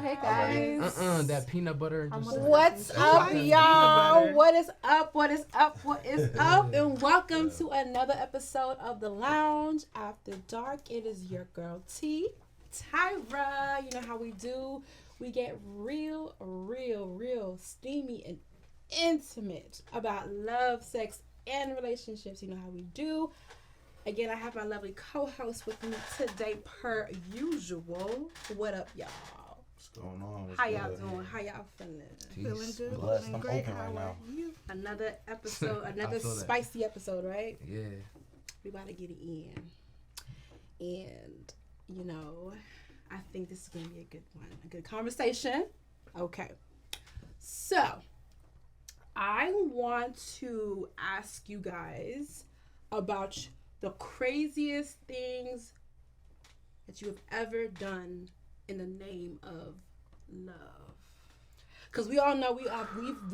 Hey guys. That peanut butter. And just What's up, y'all? What is up? What is up? What is up? And welcome to another episode of The Lounge After Dark. It is your girl T, Tyra. You know how we do. We get real steamy and intimate about love, sex, and relationships. You know how we do. Again, I have my lovely co-host with me today, per usual. What up, y'all? What's going on? How y'all doing? How y'all feeling? Feeling good. Blessed. I'm open right now. Another episode, another spicy episode, right? Yeah. We about to get it in. And, you know, I think this is going to be a good one. A good conversation. Okay. So, I want to ask you guys about the craziest things that you have ever done in the name of love. Because we all know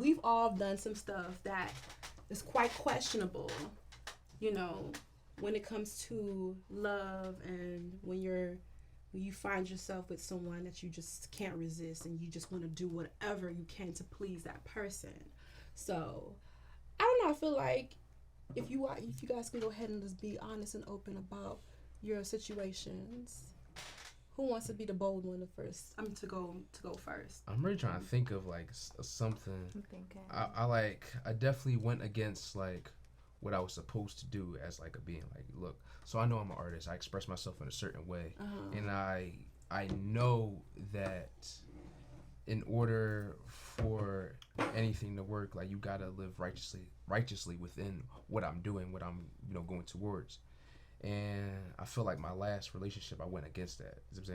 we've all done some stuff that is quite questionable, you know, when it comes to love and when you find yourself with someone that you just can't resist and you just want to do whatever you can to please that person. So, I don't know, I feel like if you guys can go ahead and just be honest and open about your situations. Who wants to be the bold one to go first? I'm really trying to think of like something. I'm thinking. I definitely went against like what I was supposed to do as like a being. Like, look, so I know I'm an artist. I express myself in a certain way, and I know that in order for anything to work, like you gotta live righteously within what I'm doing, what I'm going towards. And I feel like my last relationship, I went against that. You know what I'm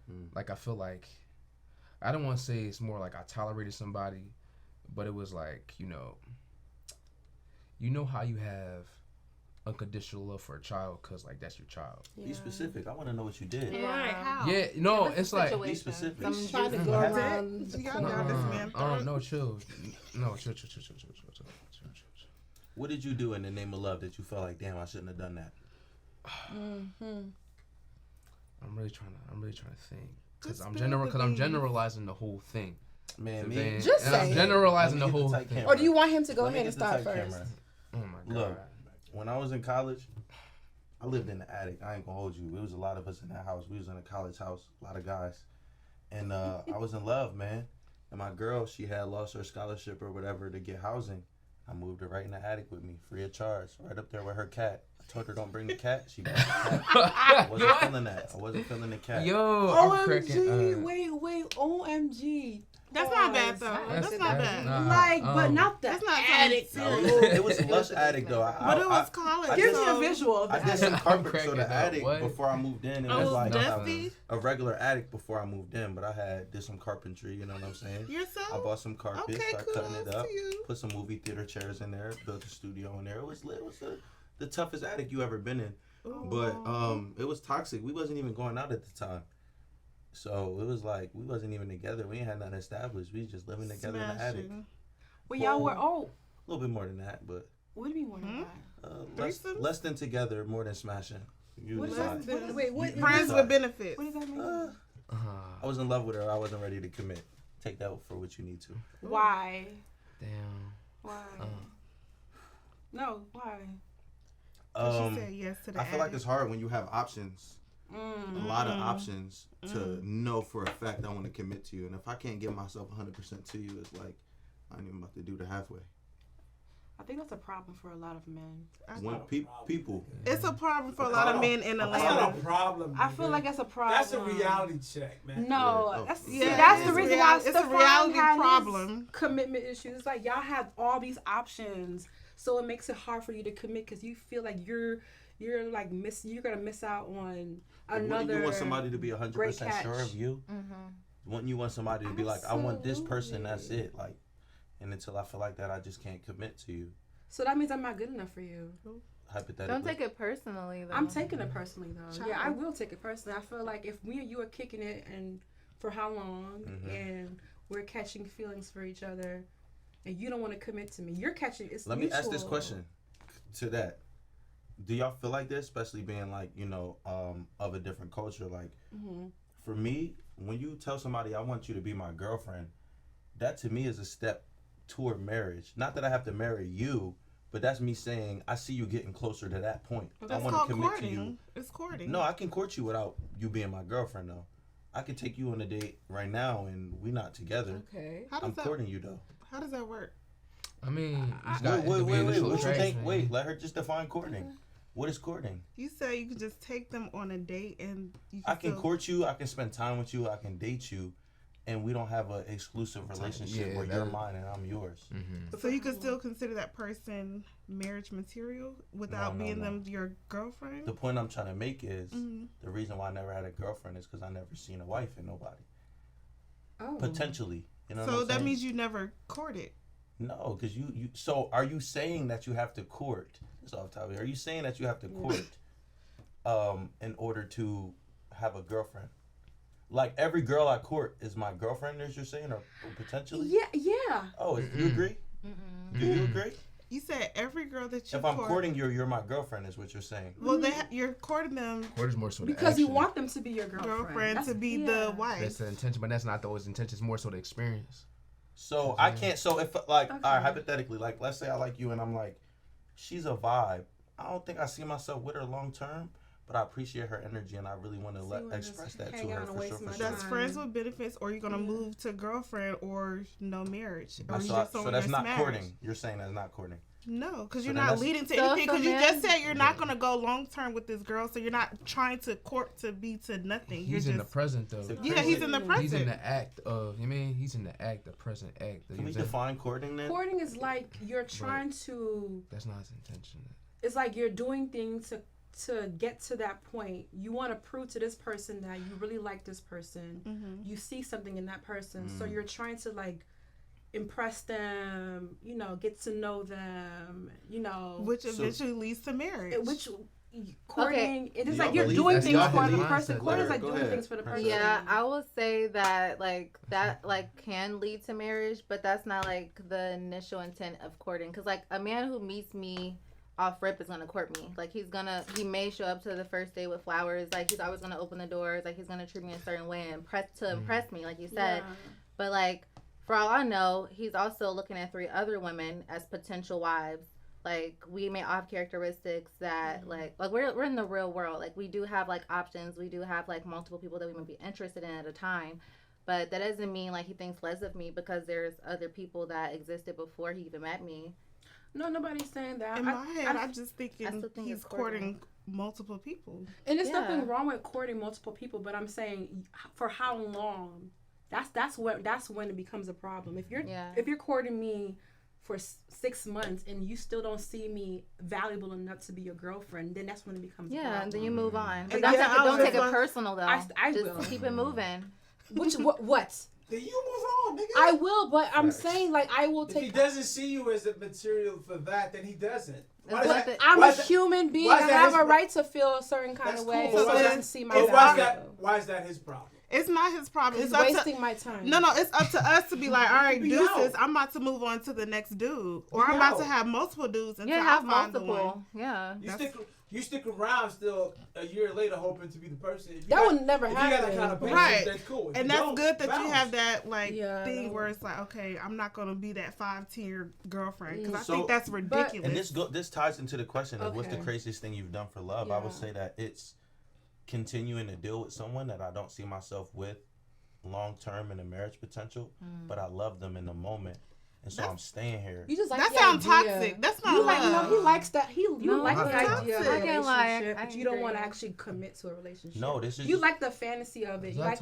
saying? Like I feel like I don't want to say it's more like I tolerated somebody, but it was like you know how you have unconditional love for a child because like that's your child. Be specific. I want to know what you did. Right? How? Yeah, no, it's like be specific. I'm trying to go around. No, chill. No, chill. What did you do in the name of love that you felt like, damn, I shouldn't have done that? I'm really trying to think because I'm generalizing the whole thing. Man, just say I'm generalizing the whole thing. Or do you want him to go ahead and start first? Camera. Oh my god! Look, when I was in college, I lived in the attic. I ain't gonna hold you. It was a lot of us in that house. We was in a college house, a lot of guys, and I was in love, man. And my girl, she had lost her scholarship or whatever to get housing. I moved her right in the attic with me, free of charge, right up there with her cat. I told her don't bring the cat. She brought the cat. I wasn't feeling the cat. Yo, OMG, wait, OMG. That's not bad though. That's not bad. But not the attic. It was lush attic though. But it was college. Give me a visual. I did some carpet. So the attic before I moved in, it was like dusty. A regular attic before I moved in. But I did some carpentry. You know what I'm saying? Yourself? I bought some carpet, started cutting it up, you. put some movie theater chairs in there, built a studio in there. It was lit. It was the toughest attic you ever been in. Ooh. But it was toxic. We wasn't even going out at the time. So it was like we wasn't even together. We ain't had nothing established. We was just living together in the attic. Well, y'all were a little bit more than that, but what do you mean more than that? Less than together, more than smashing. What friends with benefits. What does that mean? I was in love with her. I wasn't ready to commit. Take that for what you need to. Why? Damn. Why? No, why? She said yes to the I feel like it's hard when you have options. A lot of options to know for a fact I want to commit to you. And if I can't give myself 100% to you, it's like I ain't even about to do the halfway. I think that's a problem for a lot of men. When people. It's a problem for a lot of men in Atlanta. That's not a problem. I feel like that's a problem. That's a reality check, man. No, that's the reason why it's a reality problem. Commitment issues. It's like y'all have all these options, so it makes it hard for you to commit because you feel like you're like you're gonna miss out on another. Wouldn't you want somebody to be 100% sure of you? Wouldn't you want somebody to be like, I want this person, that's it, like. And until I feel like that, I just can't commit to you. So that means I'm not good enough for you. Hypothetically. Don't take it personally, though. I'm taking it personally, though. Yeah, I will take it personally. I feel like if me and you are kicking it and for how long and we're catching feelings for each other and you don't want to commit to me, you're catching, it's Let mutual. me ask this question to that. Do y'all feel like this, especially being like, of a different culture? Like, for me, when you tell somebody I want you to be my girlfriend, that to me is a step toward marriage. Not that I have to marry you, but that's me saying I see you getting closer to that point. That's I want to commit courting. to you. It's courting. No, I can court you without you being my girlfriend though. I could take you on a date right now and we not together. Okay. I'm courting you though. How does that work? I mean, wait. What you think? Wait, let her just define courting. What is courting? You say you can just take them on a date and you I can court you. I can spend time with you. I can date you, and we don't have an exclusive relationship where you're mine and I'm yours. Mm-hmm. So you can still consider that person marriage material without being them your girlfriend? The point I'm trying to make is the reason why I never had a girlfriend is because I never seen a wife in nobody. Oh. Potentially. You know so what I'm saying? means you never courted. No, because you. So are you saying that you have to court? That's off topic. Are you saying that you have to court, in order to have a girlfriend? Like every girl I court is my girlfriend, as you're saying, or potentially? Yeah. Oh, you agree? Do you agree? You said every girl that you If I'm courting you, you're my girlfriend, is what you're saying. Well, you're courting them. Court is more so because you want them to be your girlfriend. To be the wife. That's the intention, but that's not always the intention. It's more so the experience. So I can't. So if like, all right, hypothetically, like, let's say I like you and I'm like, she's a vibe. I don't think I see myself with her long term, but I appreciate her energy and I really want to express that to her for sure. That's friends with benefits, or you're gonna move to girlfriend, or no marriage. Or so that's not courting. You're saying that's not courting. No, because you're not leading to anything. Because you just said you're not gonna go long term with this girl, so you're not trying to court to be to nothing. He's in the present though. Yeah, he's in the present. He's in the act of. He's in the act, the present act. Can we define courting then? Courting is like you're trying to. That's not his intention. It's like you're doing things to get to that point. You want to prove to this person that you really like this person. Mm-hmm. You see something in that person, so you're trying to like impress them, get to know them, which eventually leads to marriage. Which courting, it is like you're doing things for the person. Courting is like doing things for the person. Yeah, I will say that that can lead to marriage, but that's not like the initial intent of courting. Because like a man who meets me off rip is gonna court me. Like he may show up to the first day with flowers. Like he's always gonna open the doors. Like he's gonna treat me a certain way and impress me, like you said. Yeah. But like, for all I know, he's also looking at 3 other women as potential wives. Like, we may have characteristics that, like we're in the real world. Like, we do have, like, options. We do have, like, multiple people that we might be interested in at a time. But that doesn't mean, like, he thinks less of me because there's other people that existed before he even met me. No, nobody's saying that. In my head, I'm just thinking he's courting multiple people. And there's nothing wrong with courting multiple people, but I'm saying for how long? That's when it becomes a problem. If you're courting me for 6 months and you still don't see me valuable enough to be your girlfriend, then that's when it becomes a problem. And then you move on. But don't take it personal though. I just will keep it moving. What? Then you move on, nigga. I will, but I'm saying like I will take. If he doesn't see you as a material for that, then he doesn't. I'm a human being. I have a right to feel a certain kind of way. Cool. So he doesn't see my value. Why is that his problem? It's not his problem. It's wasting my time. No, it's up to us to be like, all right, deuces, I'm about to move on to the next dude. Or I'm about to have multiple dudes until I find the one. Yeah. You stick around still a year later hoping to be the person. That would never happen. If you got that kind of patience, right. That's cool. And that's good that you have that thing where it's like, okay, I'm not going to be that 5-10-year girlfriend. Because I think that's ridiculous. And this ties into the question of what's the craziest thing you've done for love. I would say that it's continuing to deal with someone that I don't see myself with long term in a marriage potential, but I love them in the moment, and so I'm staying here. You just like that sounds toxic. That's not love. He likes that. You like the idea of a I can't lie. relationship, but you don't want to actually commit to a relationship. No, this is you like the fantasy of it. You like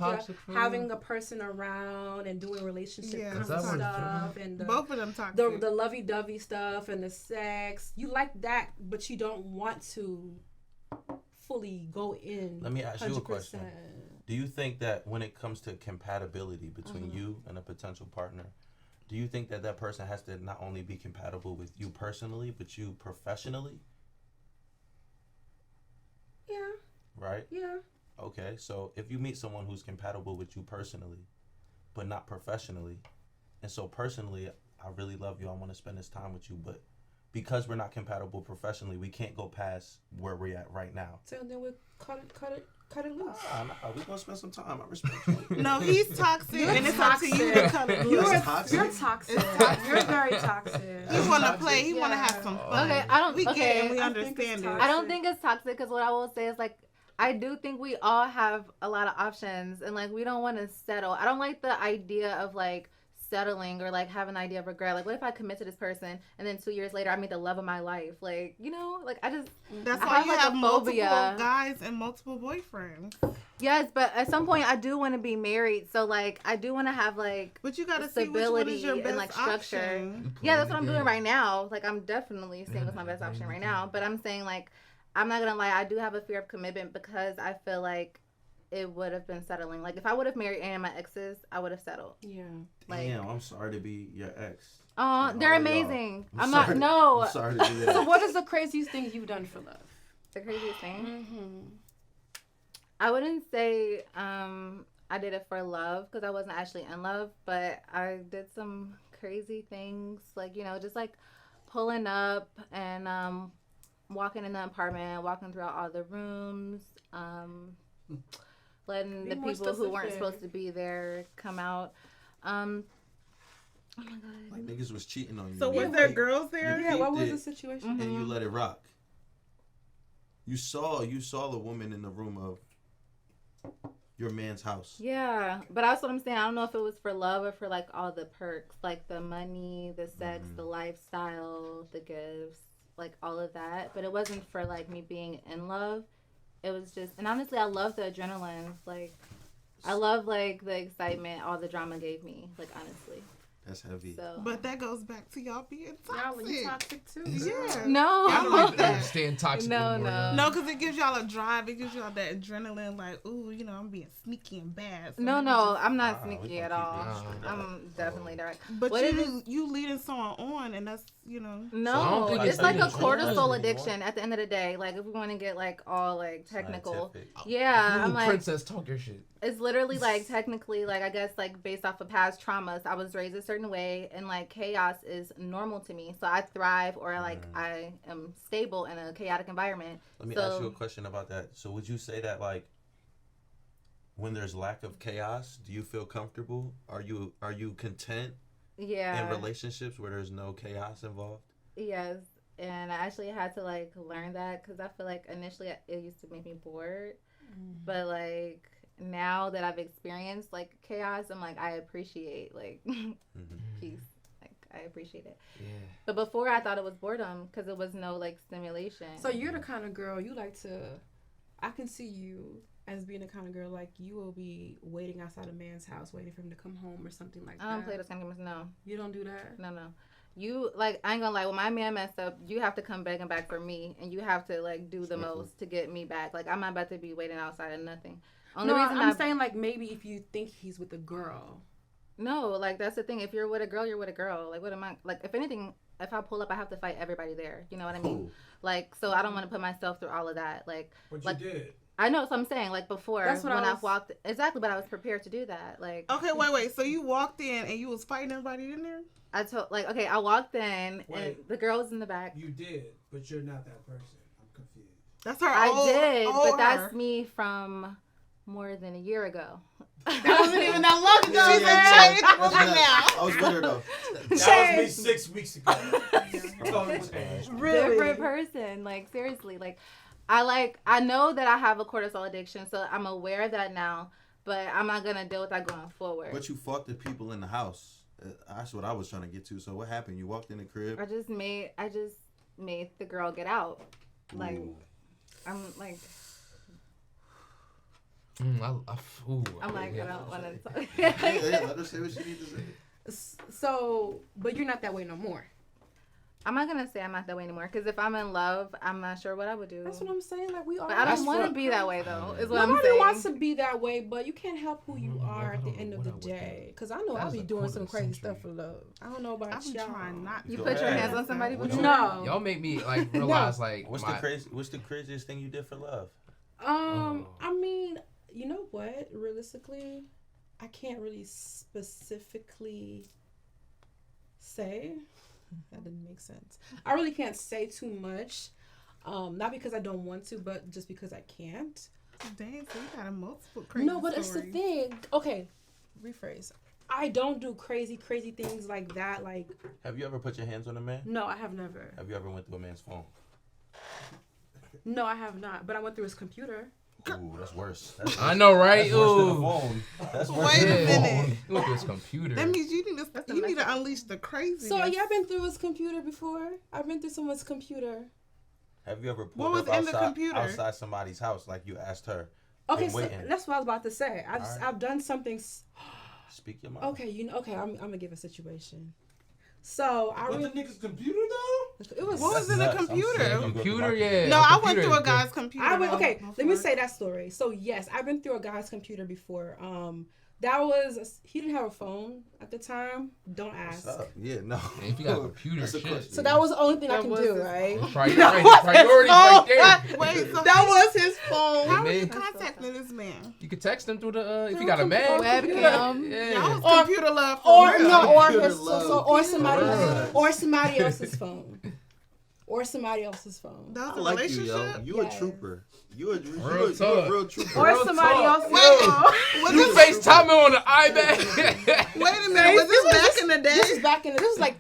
having you? a person around and doing relationship kind of stuff and both of them toxic. The lovey-dovey stuff and the sex. You like that, but you don't want to fully go in. Let me ask 100%. you a question. Do you think that when it comes to compatibility between you and a potential partner, do you think that that person has to not only be compatible with you personally, but you professionally? Yeah. Right? Yeah. Okay, so if you meet someone who's compatible with you personally, but not professionally, and so personally, I really love you, I want to spend this time with you, but because we're not compatible professionally, we can't go past where we're at right now. So then we'll cut cut it loose. Nah, we gonna spend some time. I respect you. No, he's toxic, and it's up to you to cut it loose. You're toxic. toxic. You're very toxic. He want to play. He want to have some fun. Okay, I don't. We okay, get it. We I understand it. I don't think it's toxic because what I will say is like I do think we all have a lot of options and like we don't want to settle. I don't like the idea of like settling or like have an idea of regret. Like what if I commit to this person and then 2 years later I meet the love of my life? Like, you know, like that's I why have, you like, have a multiple phobia. guys and multiple boyfriends. Yes, but at some point I do want to be married. So like I do want to have like But you gotta see which one is your best and like structure. option. Yeah, that's what I'm doing right now. Like I'm definitely seeing what's my best option right now. But I'm saying like I'm not gonna lie, I do have a fear of commitment because I feel like it would have been settling. Like if I would have married any of my exes, I would have settled. Yeah. Like, Damn, I'm sorry to be your ex. oh, they're y'all. amazing. I'm sorry. not. I'm sorry to do that. So what is the craziest thing you've done for love? The craziest thing. Mm-hmm. I wouldn't say I did it for love because I wasn't actually in love, but I did some crazy things, like, you know, just like pulling up and walking in the apartment, walking throughout all the rooms, letting the people who weren't supposed to be there come out. Oh my god! Like niggas was cheating on you. So was You there peeped- girls there? you Yeah, what was peeped the it, situation? And you let it rock. You saw the woman in the room of your man's house. Yeah, but that's what I'm saying. I don't know if it was for love or for like all the perks, like the money, the sex, the lifestyle, the gifts, like all of that. But it wasn't for like me being in love. It was just, and honestly, I love the adrenaline. Like, I love like the excitement all the drama gave me. Like, honestly. That's heavy. So. But that goes back to y'all being toxic. Y'all, you toxic too. Yeah. No. I don't like that. Staying toxic. No, anymore, no. yeah. No, because it gives y'all a drive. It gives y'all that adrenaline, like, ooh, you know, I'm being sneaky and bad. So No, let me no, just- I'm not we sneaky gonna at keep all. it straight up. I'm definitely direct. But What is you leading someone on, and that's, you know. So I No, don't think it's it's like a really cortisol adrenaline addiction at the end of the day. Like, if we want to get like all like technical. Scientific. Yeah, I'm like, Princess, talk your shit. it's literally like technically like I guess like based off of past traumas. I was raised a certain way and like chaos is normal to me. So I thrive or like I am stable in a chaotic environment. Let me So- ask you a question about that. So would you say that like when there's lack of chaos, do you feel comfortable? Are you content Yeah. in relationships where there's no chaos involved? Yes. And I actually had to like learn that because I feel like initially it used to make me bored. But like now that I've experienced like chaos, I'm like I appreciate like peace. Like I appreciate it. Yeah. But before I thought it was boredom because there was no like stimulation. So you're the kind of girl you like to. I can see you as being the kind of girl like you will be waiting outside a man's house waiting for him to come home or something like that. I don't play those kind of games. No. You don't do that. No. You like I ain't gonna lie. When my man messed up, you have to come begging back for me, and you have to like do the most to get me back. Like I'm not about to be waiting outside of nothing. Only No, reason I'm saying like maybe if you think he's with a girl. No, like that's the thing. If you're with a girl, you're with a girl. Like what am I? Like if anything, if I pull up, I have to fight everybody there. You know what I mean? Like so, I don't want to put myself through all of that. Like But you did. I know. So I'm saying like before That's what when I I was- walked exactly, but I was prepared to do that. Like Okay, wait. So you walked in and you was fighting everybody in there? I told like okay, I walked in and Wait. the girl was in the back. You did, but you're not that person. I'm confused. That's her. I did, old but that's her. me from more than a year ago. That wasn't even that long ago. She's Yeah, a changed woman now. I was with her though. That was me 6 weeks ago. Totally changed. Different person. Like seriously, like I know that I have a cortisol addiction, so I'm aware of that now. But I'm not gonna deal with that going forward. But you fought the people in the house. That's what I was trying to get to. So what happened? You walked in the crib. I just made the girl get out. Like Ooh. I'm like I'm like yeah. I don't want to talk. Yeah, let her say what she needs to say. So, but you're not that way no more. I'm not gonna say I'm not that way anymore because if I'm in love, I'm not sure what I would do. That's what I'm saying. Like we all. But I That's don't want to what- be that way though. Is what I'm Nobody saying. wants to be that way, but you can't help who you are at the end of the What I would day. Because I know I'll That's be a doing some quarter crazy century. stuff for love. I don't know about I've been y'all. trying not You Go put your ahead. hands on somebody before? No. Y'all make me like realize like What's the craziest thing you did for love? I mean, you know what? Realistically, I can't really specifically say. That didn't make sense. I really can't say too much. Not because I don't want to, but just because I can't. Dang, so you got a multiple crazy No, but stories. it's the thing. Okay, rephrase. I don't do crazy things like that. Like, have you ever put your hands on a man? No, I have never. Have you ever went through a man's phone? No, I have not. But I went through his computer. Ooh, that's worse. I know, right? That's worse than a phone. That's worse Wait than a a phone. minute. You went through his computer. That means you need to unleash the craziness. So yeah, I've been through his computer before. I've been through someone's computer. Have you ever What pulled was up in the computer? outside somebody's house like you asked her? Okay, so waiting? that's what I was about to say. Alright. I've done something. Speak your mind. Okay, I'm gonna give a situation. So I What's the nigga's computer though? it was What was in the nuts. I'm computer? saying you go to Computer, my yeah. No, I went computer through a is guy's computer. okay, before. let me say that story. So yes, I've been through a guy's computer before. That was he didn't have a phone at the time. Don't ask. What's up? Yeah, no. Man, if you got a computer, That's a shit. question. So that was the only thing I That can was do, his right? Priorities right there. Wait, so That was his phone. how are Man. you contacting this man? You could text him through the if Through you got a Mac. webcam. Yeah. Y'all was Or- computer love Or for real. no, or Computer his love. or somebody else's phone. Or somebody else's phone. That I was a like you, relationship? yo. You Yes. a trooper. You a talk. real trooper. Or Real somebody talk. else's Wait, phone. was You this, FaceTime on the iPad. wait a minute, was this back in the day? This was like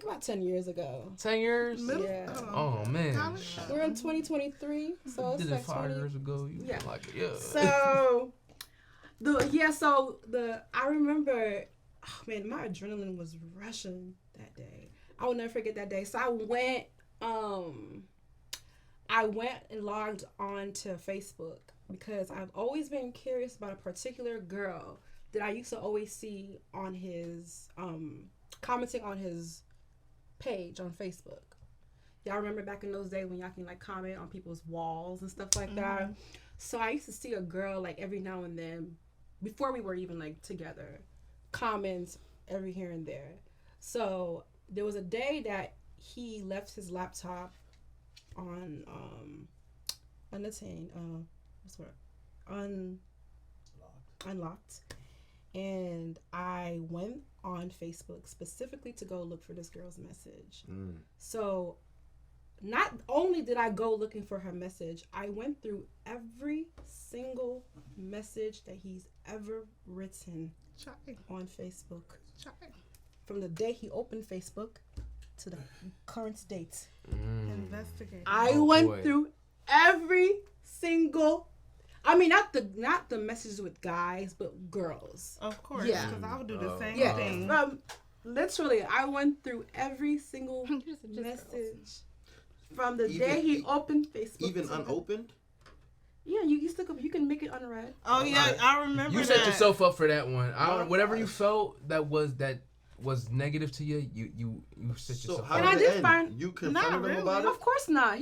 about 10 years ago. 10 years? Middle- Yeah. Oh, man. College? We're in 2023, so it's Did it like 5 20. years ago. You Yeah. like, yeah. So I remember, oh man, my adrenaline was rushing that day. I will never forget that day. So I went and logged on to Facebook because I've always been curious about a particular girl that I used to always see on his commenting on his page on Facebook. Y'all remember back in those days when y'all can like comment on people's walls and stuff like that? So I used to see a girl like every now and then, before we were even like together, comments every here and there. So there was a day that he left his laptop on unattained, unlocked, and I went on Facebook specifically to go look for this girl's message. So not only did I go looking for her message, I went through every single message that he's ever written on Facebook. From the day he opened Facebook to the current date. Investigate. I went through every single, I mean, not the messages with guys, but girls. Of course, Yeah. because I would do the same Yeah. thing. Literally, I went through every single message from the day he opened Facebook. Even unopened? Yeah, you can make it unread. Oh yeah, I remember You that. set yourself up for that one. Whatever you felt that was negative to you, you set So yourself how up. And I did it did end? find- You Not confronted him really. about it? Of course not.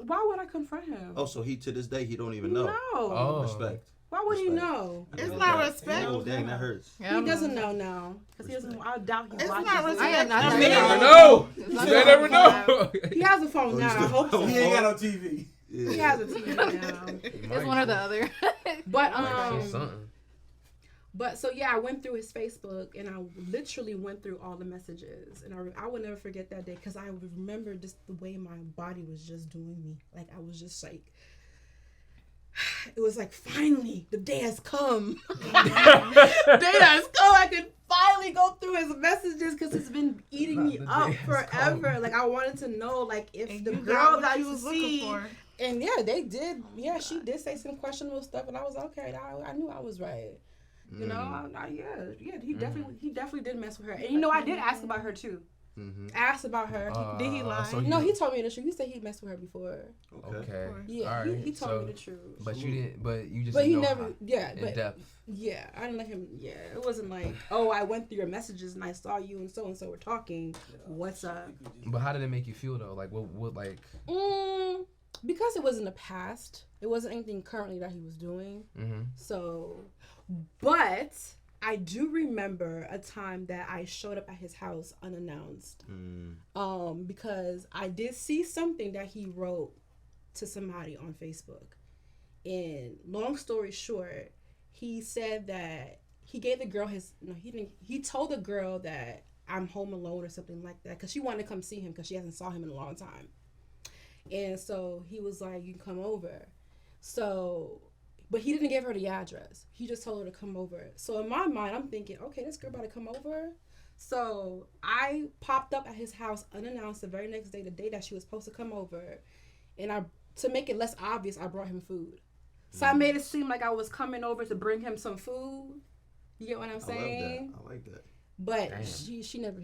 Why would I confront him? Oh, so he to this day he don't even know. No. Oh. Respect. Why would he Respect. know? It's not respect. Oh dang, that hurts. He doesn't know now. Because he doesn't. I doubt he It's watches not it. respect. I am not You that You big. never never know. It's You not never know. He has a phone now. I hope so. He ain't got no TV. Yeah. He has a TV now. It's one or the other. But Something. But so yeah, I went through his Facebook and I literally went through all the messages, and I would never forget that day because I remember just the way my body was just doing me. Like I was just like, it was like finally the day has come. The day has come. I could finally go through his messages because it's been eating me up forever. Like I wanted to know like if And the you girl got that I what you used was to looking see. for. And yeah, they did. Yeah, she did say some questionable stuff, and I was okay. I knew I was right. You know, he definitely did mess with her. And you know, I did ask about her too. Asked about her. Did he lie? So No, he told me the truth. He said he messed with her before. Okay. Yeah, All right. he told me the truth. But you didn't. But you just. But he didn't know never. how Yeah, in but depth. yeah, I didn't let him. Yeah, it wasn't like, oh, I went through your messages and I saw you and so were talking. What's up? But how did it make you feel though? Like what like? Because it was in the past. It wasn't anything currently that he was doing. So, but I do remember a time that I showed up at his house unannounced. Because I did see something that he wrote to somebody on Facebook. And long story short, he said that he gave the girl he told the girl that I'm home alone or something like that because she wanted to come see him because she hasn't saw him in a long time. And so he was like, you can come over. So But he didn't give her the address. He just told her to come over. So in my mind, I'm thinking, okay, this girl about to come over. So I popped up at his house unannounced the very next day, the day that she was supposed to come over. And to make it less obvious, I brought him food. So I made it seem like I was coming over to bring him some food. You get what I'm saying? I like that. But she never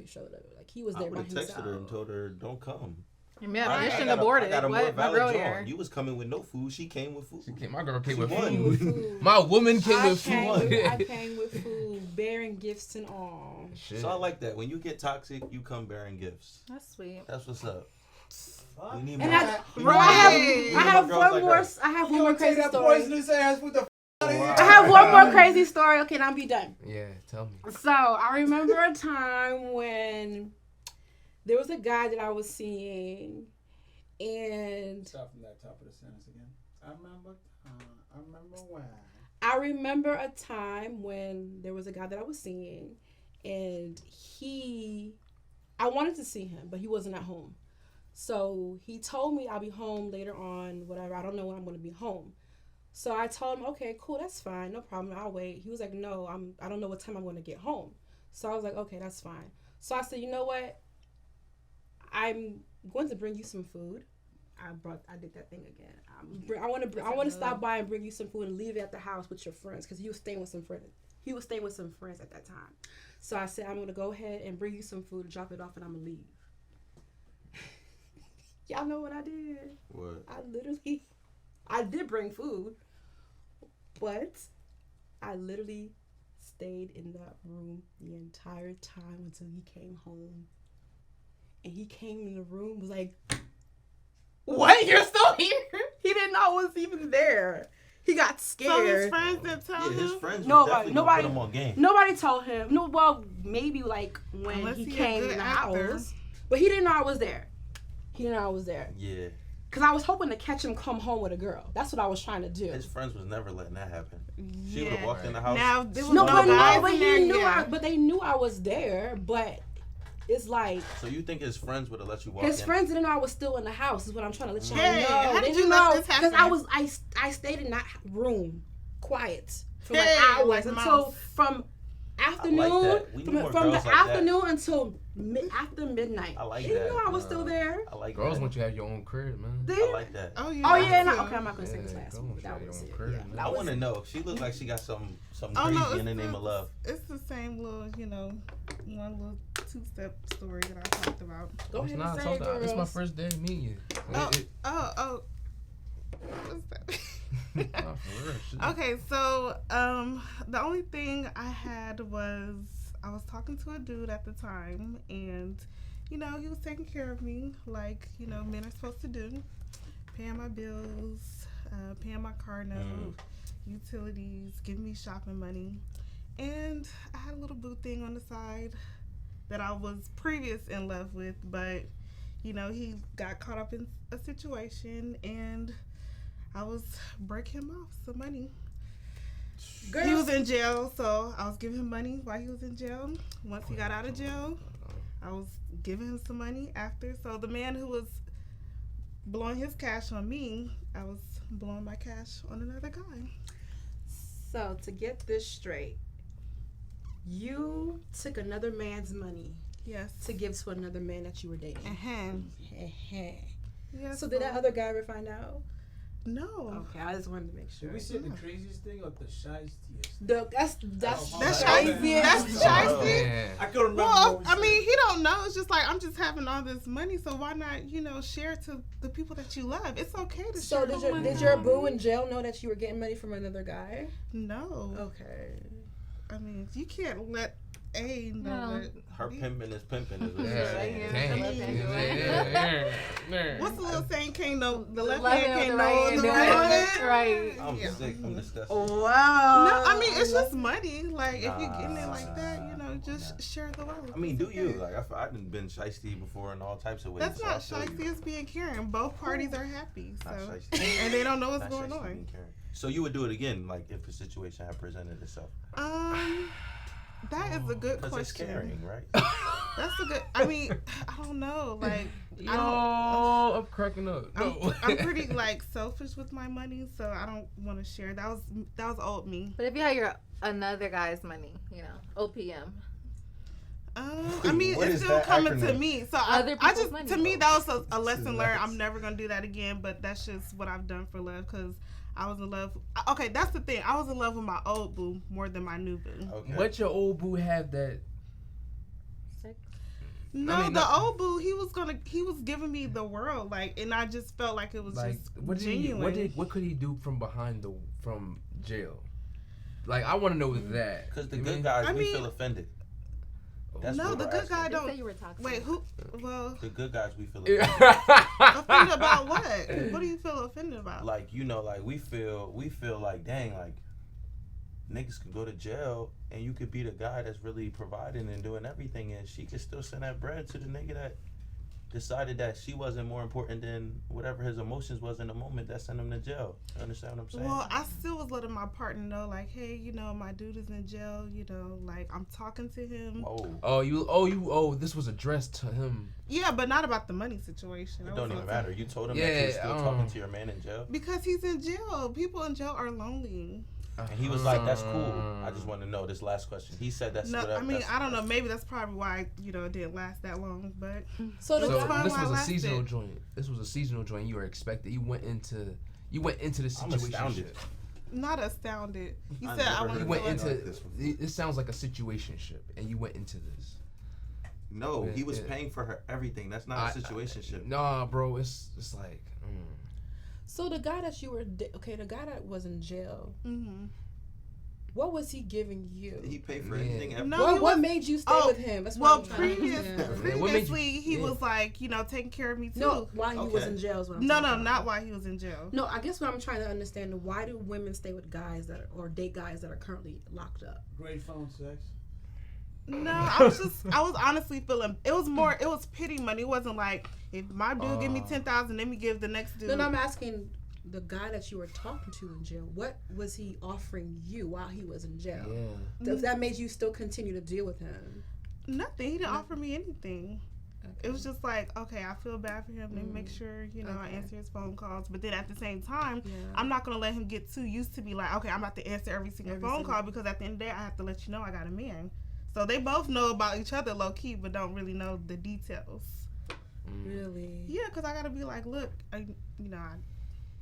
showed up. Like he was there by himself. I would have texted her and told her, don't come. Yeah, mission aborted. What? My girl here. You was coming with no food. She came with food. My girl came with food. My woman came with food. I came with food, bearing gifts and all. Shit. So I like that. When you get toxic, you come bearing gifts. That's sweet. That's what's up. We need and more. I have one more. Like I have one more crazy story. I have one more crazy story. Okay, now I'll be done. Yeah, tell me. So I remember a time when there was a guy that I was seeing, and stop from that top of the sentence again. I remember when. I remember a time when there was a guy that I was seeing, and I wanted to see him, but he wasn't at home. So he told me I'll be home later on, whatever. I don't know when I'm going to be home. So I told him, okay, cool, that's fine, no problem, I'll wait. He was like, no, I don't know what time I'm going to get home. So I was like, okay, that's fine. So I said, you know what? I'm going to bring you some food. I did that thing again. I want to stop by and bring you some food and leave it at the house with your friends, because he was staying with some friends. He was staying with some friends at that time. So I said, I'm going to go ahead and bring you some food, drop it off, and I'm going to leave. Y'all know what I did? What? I did bring food, but I literally stayed in that room the entire time until he came home. And he came in the room, was like, what? You're still here? He didn't know I was even there. He got scared. So his friends didn't tell him? His friends nobody put him on game. Nobody told him. No, well, maybe like when Unless he he came a in good the actor. house. But he didn't know I was there. Yeah. Because I was hoping to catch him come home with a girl. That's what I was trying to do. His friends was never letting that happen. She would have walked in the house. Now, there was but they knew I was there. But it's like. So you think his friends would have let you walk His in? friends didn't know I was still in the house. Is what I'm trying to let y'all Yeah, know. how They did you didn't let know this happen? because I stayed in that room quiet for like hours like until mouse. from afternoon I like that. We need more from the girls like afternoon until after midnight. I like they didn't that. know I was still there. I like Girls that. want you to have your own crib, man. I like that. Oh yeah. Okay, I'm not gonna say this last one. But that was it. Yeah, I want to know if she looked like she got something crazy no, in the name of love. It's the same little, one little two-step story that I talked about. Go ahead Nah, and say it, girls. it's my first day meeting you. Oh. What's that? Nah, for real, shit. Okay, so the only thing I had was I was talking to a dude at the time, and he was taking care of me like men are supposed to do, paying my bills, paying my car note, utilities, giving me shopping money, and I had a little boo thing on the side that I was previous in love with, but he got caught up in a situation and I was breaking him off some money. Girl. He was in jail, so I was giving him money while he was in jail. Once he got out of jail, I was giving him some money after. So the man who was blowing his cash on me, I was blowing my cash on another guy. So to get this straight, you took another man's money. Yes. To give to another man that you were dating. Yes. So did that other guy ever find out? No. Okay, I just wanted to make sure. Did we say the craziest thing or the shystiest? That's shystiest. That's shystiest. I couldn't remember. Well, I mean, he don't know. It's just like I'm just having all this money, so why not, share to the people that you love? It's okay to share. So did your boo in jail know that you were getting money from another guy? No. Okay. I mean, you can't let A know that her pimping is pimping. Is what What's the little saying? Can't know the left hand can't know the right hand. Right. I'm sick. I'm disgusted. Oh, wow. No, I mean it's just money. Like if you're getting it like that, just share the love. I mean, do you? Like I've been shiesty before in all types of ways. That's not shiesty. It's being caring. Both parties are happy, so and they don't know what's going on. So you would do it again, like if a situation had presented itself. That is a good question. It's caring, right? That's a good. I mean, I don't know. Like, I'm cracking up. No. I'm pretty like selfish with my money, so I don't want to share. That was old me. But if you had another guy's money, you know, OPM. I mean, What it's is still that coming acronym? to me. So Other I people's just money. to me that was a lesson Nice. learned. I'm never gonna do that again. But that's just what I've done for love because I was in love. Okay, that's the thing. I was in love with my old boo more than my new boo. Okay. What your old boo have that? No, I mean, the old boo, he was giving me the world, like, and I just felt like it was Like, just genuine. what could he do from jail? Like, I want to know that. Because the You good mean? guys, I we mean- feel offended. That's No, what the we're good asking. guy I don't. say you were toxic. Wait, who? Well, The good guys, we feel Yeah. offended. offended about what? What do you feel offended about? Like, you know, like we feel like, dang, like niggas can go to jail and you could be the guy that's really providing and doing everything, and she could still send that bread to the nigga that decided that she wasn't more important than whatever his emotions was in the moment that sent him to jail. You understand what I'm saying? Well, I still was letting my partner know, like, hey, you know, my dude is in jail. You know, like I'm talking to him. Whoa. This was addressed to him. Yeah, but not about the money situation. It I don't wasn't even matter. You told him that Yeah, you're still talking to your man in jail, because he's in jail. People in jail are lonely. and he was like, "That's cool." I just want to know this last question. He said that's No, whatever. I mean, that's, I don't know. Maybe that's probably why it didn't last that long. But So the So That's why this I was a lasted. seasonal joint. This was a seasonal joint. You were expected. You went into the I'm situation. astounded. not astounded. You I said I never want heard You to went like into this before. this sounds like a situationship, and you went into this. No, he was Yeah. paying for her everything. That's not a situationship. Nah, bro, it's like. So the guy that you were the guy that was in jail, Mm-hmm. what was he giving you? He paid for Yeah. anything. Every, No, What made you stay with him? That's Well, what I'm trying to understand. what made you- previously he yeah. was like, you know, taking care of me too. No, while he was Okay. in jail is what I'm No, talking no, about. not while he was in jail. No, I guess what I'm trying to understand is why do women stay with guys or date guys that are currently locked up? Great phone sex. No, I was honestly feeling it was pity money. It wasn't like if my dude give me 10,000, let me give the next dude. No, I'm asking the guy that you were talking to in jail. What was he offering you while he was in jail? Yeah. That made you still continue to deal with him. Nothing. He didn't offer me anything. Okay. It was just like, okay, I feel bad for him. Let me make sure, you know, I Okay. answer his phone calls. But then at the same time, Yeah. I'm not going to let him get too used to be like, okay, I'm about to answer every single phone call because at the end of the day, I have to let you know I got a man. So they both know about each other low key, but don't really know the details. Really? Yeah, because I got to be like, look, I got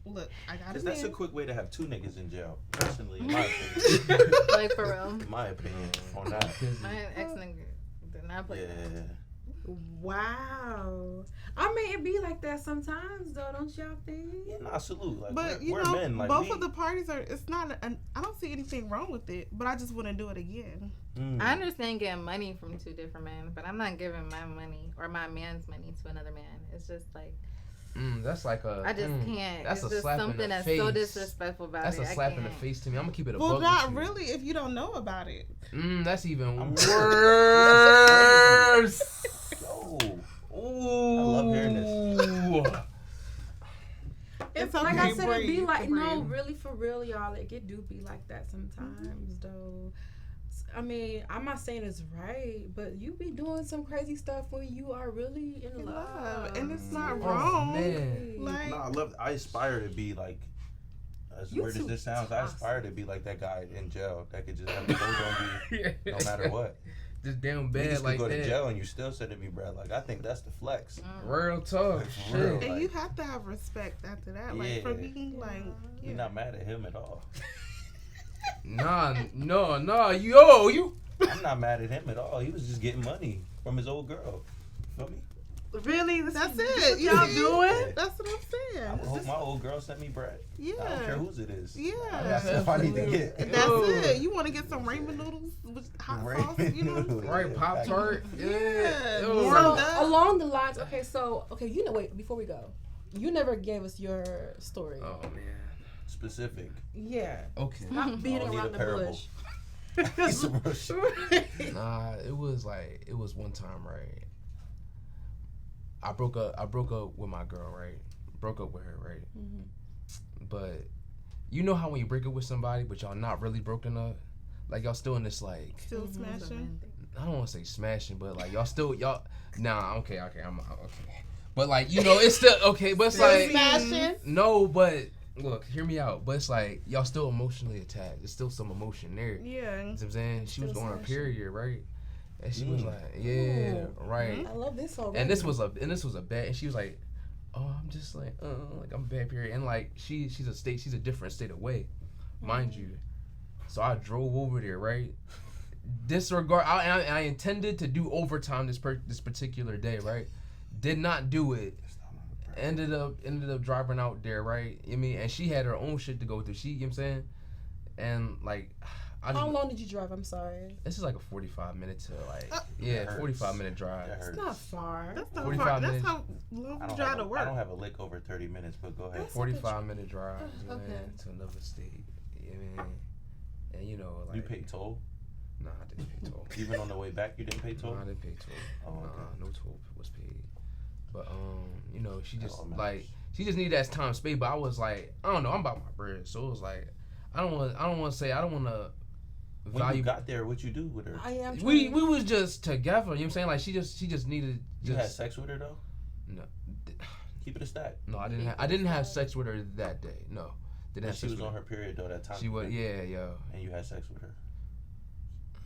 a Because man. that's a quick way to have two niggas in jail. Personally, in my opinion. Like, for real. In my opinion on that. My ex nigga did not play that. Yeah. Wow. I mean, it be like that sometimes, though, don't y'all think? Yeah, nah, salute. Like, But we're men. Like, both of the parties are. It's not. I don't see anything wrong with it, but I just wouldn't do it again. I understand getting money from two different men, but I'm not giving my money or my man's money to another man. It's just like That's like a. I just can't. That's it's a just slap in something the that's face. so disrespectful about That's it. a slap I in the can't. face to me. I'm gonna keep it a Well, buck not with you. really if you don't know about it. That's even I'm- worse. Yo. Ooh. I love hearing this. It's Like okay, I said, it be breathe, like, no, breathe. really, for real, y'all. Like, it do be like that sometimes, though. I mean, I'm not saying it's right, but you be doing some crazy stuff when you are really in love. And it's not Oh, wrong. man. Like, No, I aspire to be like, as You weird as too this sounds, I aspire to be like that guy in jail that could just have the clothes on you no matter what. Just down Niggas bad could like go that. to jail and you still sending me bread. Like, I think that's the flex. Real talk. For real. Shit. and you have to have respect after that. Like, for Yeah. me, like, You're not mad at him at all. Nah, you. I'm not mad at him at all. He was just getting money from his old girl. Feel me? Really? That's what it. y'all See? doing? That's what I'm I saying. would hope my old girl sent me bread. Yeah. I don't care whose it is. Yeah. That's stuff I need to get. That's Yo. it. You want to get some ramen noodles with hot sauce, you know? Right, Pop Tart. Yeah. Yo. Warmed So, up. along the lines, wait, before we go, you never gave us your story. Oh man. Specific. Yeah. Okay. Not beating I need around a the parable. bush. Piece of real shit. Nah, it was one time, right? I broke up with my girl, right? Broke up with her, right? Mm-hmm. But you know how when you break up with somebody, but y'all not really broken up, like y'all still in this like, Still smashing. I don't want to say smashing, but like y'all. Nah, okay, I'm okay. But like it's still okay, but it's Still like smashing? No, but look, hear me out. But it's like y'all still emotionally attached. There's still some emotion there. Yeah. You know what I'm saying? She was on her period, right? And she was like, Ooh. right. I love this already. And this was a bad. And she was like, oh, I'm just like I'm a bad period. And like she's a different state away, mind you. So I drove over there, right? Disregard. I intended to do overtime this particular day, right? Did not do it. Ended up driving out there, right? I mean, and she had her own shit to go through. You know what I'm saying? And like, how long did you drive? I'm sorry. This is like a 45-minute to 45-minute drive. It's not far. That's not 45 far. minutes. That's how long you drive to work. I don't have a lick over 30 minutes, but go ahead. 45-minute drive, Okay. man, to another state. Yeah, man. And like You paid toll? Nah, I didn't pay toll. Even on the way back, you didn't pay toll? No, I didn't pay toll. Oh, okay. No toll was paid. But she just all matters. she just needed that time space. But I was like, I don't know, I'm about my bread, so it was like, I don't want to. When you got there, what you do with her? I am. We was just together. You know what I'm saying? Like she just needed. You had sex with her though? No. Keep it a stack. No, I didn't have sex with her that day. No. Didn't have She sex was with on her. her period though that time. She was, yeah, yo. And you had sex with her.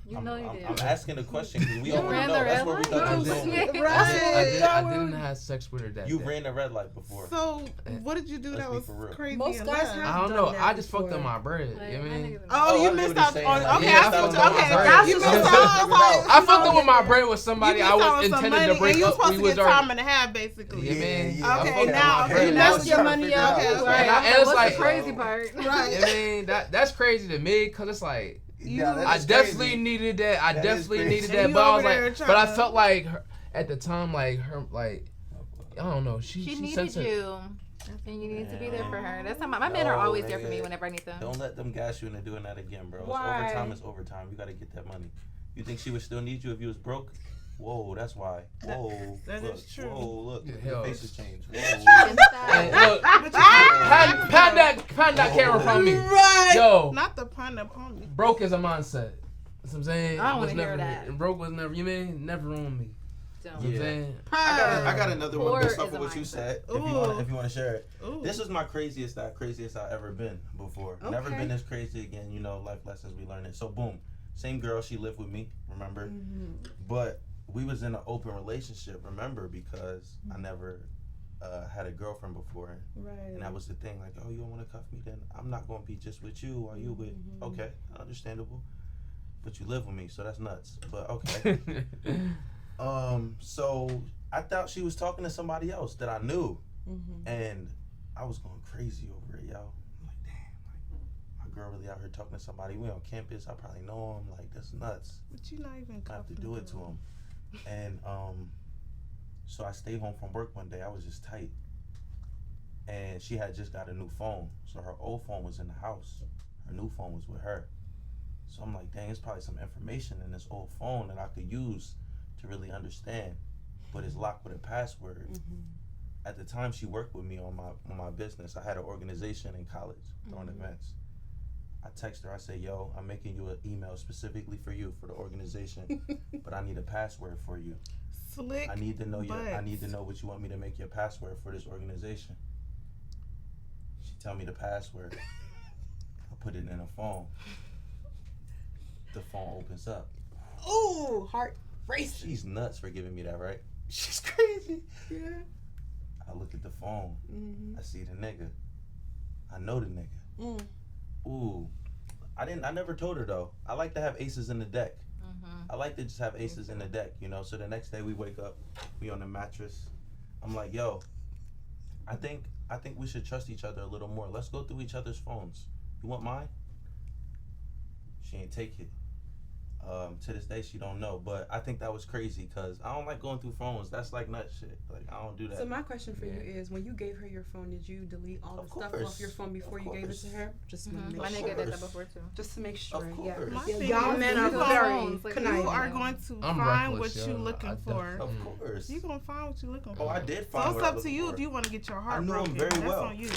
You know you did. I'm asking a question because we all want to ran know. the That's red where we light? thought you was No, going. I didn't have sex with her that You day. ran the red light before. So what did you do Let's that be was for real. crazy? Most and guys loud? have- I don't done know. that I just fucked before. up my bread. Like, You know what I mean? Oh, I you get missed what he's out saying, on. like, Okay, yeah, I I see what fucked you. up my Okay, bread. you You missed know, out. I was like, I fucked up with my bread with somebody You I missed out was on some intended money, to break and you up. supposed We to was get already. time and a half, basically. Yeah, man. Yeah, I okay, fucked up now- my okay, bread. now That's your money up. Okay. And it's What's like, the crazy part? Right. I mean, that's crazy to me because it's like. Yeah, that I is definitely crazy. needed that. I That is definitely crazy. needed And that. you But I was over there like, trying but I to- felt like her, at the time, like her, like I don't know. She She needed sensed it. you, and you need to be there for her. That's how my men are always there for me whenever I need them. Don't let them gas you into doing that again, bro. Why? Overtime is overtime. You gotta get that money. You think she would still need you if you was broke? Whoa, that's why. Whoa, that look, is true. Whoa, look, Yeah, your hell. face has changed. Whoa. And look, pan that camera from me. Right. Yo, Not the pun upon me. broke is a mindset. That's what I'm saying. I don't Was wanna hear never- that. Broke was never. You mean never on me. Don't. You know what I'm Yeah. saying? I got another one Poor based off is of a what you mindset. said. Ooh. If you want to share it. Ooh. This was my craziest I've ever been before. Never Okay. been this crazy again. You know, life lessons we learned it. So boom, same girl. She lived with me. Remember, but we was in an open relationship. Remember, because I never had a girlfriend before. Right. And that was the thing, like, oh, you don't want to cuff me? Then I'm not going to be just with you. Are you with? Okay, understandable. But you live with me, so that's nuts. But okay. So I thought she was talking to somebody else that I knew, and I was going crazy over it, y'all. I'm like, damn, like my girl really out here talking to somebody. We on campus. I probably know him. Like, that's nuts. But you're not even I have to do it to him. And so I stayed home from work one day. I was just tight. And she had just got a new phone. So her old phone was in the house. Her new phone was with her. So I'm like, dang, it's probably some information in this old phone that I could use to really understand. But it's locked with a password. At the time she worked with me on my business, I had an organization in college throwing events. I text her, I say, yo, I'm making you an email specifically for you, for the organization, but I need a password for you. Slick. I need to know butts. I need to know what you want me to make your password for this organization. She tell me the password. I put it in a phone. The phone opens up. Ooh, heart racing. She's nuts for giving me that, right? She's crazy. Yeah. I look at the phone. I see the nigga. I know the nigga. Ooh. I never told her though. I like to have aces in the deck. I like to just have aces in the deck, you know. So the next day we wake up, we on the mattress. I'm like, yo, I think we should trust each other a little more. Let's go through each other's phones. You want mine? She ain't take it. To this day, she don't know. But I think that was crazy because I don't like going through phones. That's like nut shit. Like, I don't do that. So my question for you is, when you gave her your phone, did you delete all the stuff off your phone before you gave it to her? Just to make My sure. nigga did that before too. Just to make sure. Of Yeah. course. My Yeah, thing y'all is, men you are gonna- very Like, conniving. You are going to I'm find reckless, what yo. you're looking for. Of course. You're going to find what you're looking for. Oh, I did So find it's what I up was to looking you for. if you want to get your I heart knew him broken. very That's well. on you.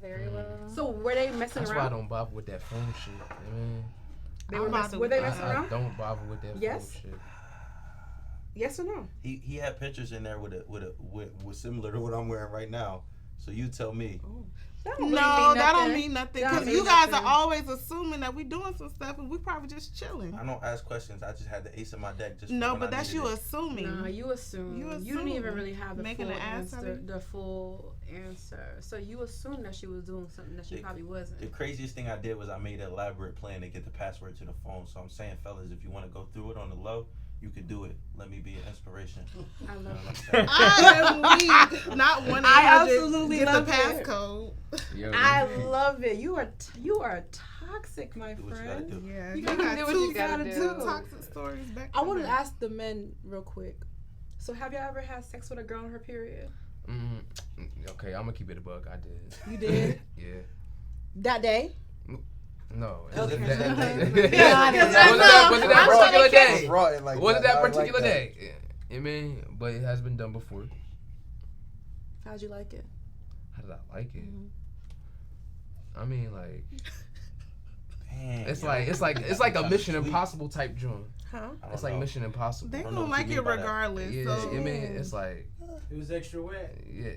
Very well. So were they messing That's why I around? don't bother with that phone shit. Man. They were were they messing I around? don't bother with that Yes. bullshit. Yes or no? He had pictures in there with similar to what I'm wearing right now. So you tell me. Oh. That don't mean nothing. That don't Because mean you guys nothing. are always assuming that we doing some stuff and we probably just chilling. I don't ask questions. I just had the ace in my deck. Just No, when but I that's needed you it. assuming. No, you assume. You didn't even really have the Making full an ass out answer. of The full answer. So you assumed that she was doing something that she probably wasn't. The craziest thing I did was I made an elaborate plan to get the password to the phone. So I'm saying, fellas, if you want to go through it on the low, you could do it. Let me be an inspiration. I love it. I am weak. Not one. I absolutely get love the it. passcode. Yo, I love it. You are toxic, my Do what you gotta friend. do. Yeah, You you gotta got do what two you gotta do. two toxic stories back. I wanted to ask the men real quick. So have y'all ever had sex with a girl on her period? Okay, I'm gonna keep it a buck. I did. You did? Yeah. That day? No. Okay. Was it Yeah, that I'm particular trying to day? Like Was it that? that I like particular that. day? Yeah. I mean, but it has been done before. How'd you like it? How did I like it? I mean, like Damn, it's yo. like a Mission Impossible type joint. Huh? I don't It's like know. Mission Impossible. They I don't know gonna what you like mean it by that. regardless. Yeah, So. I mean, it's like It was extra wet. yeah.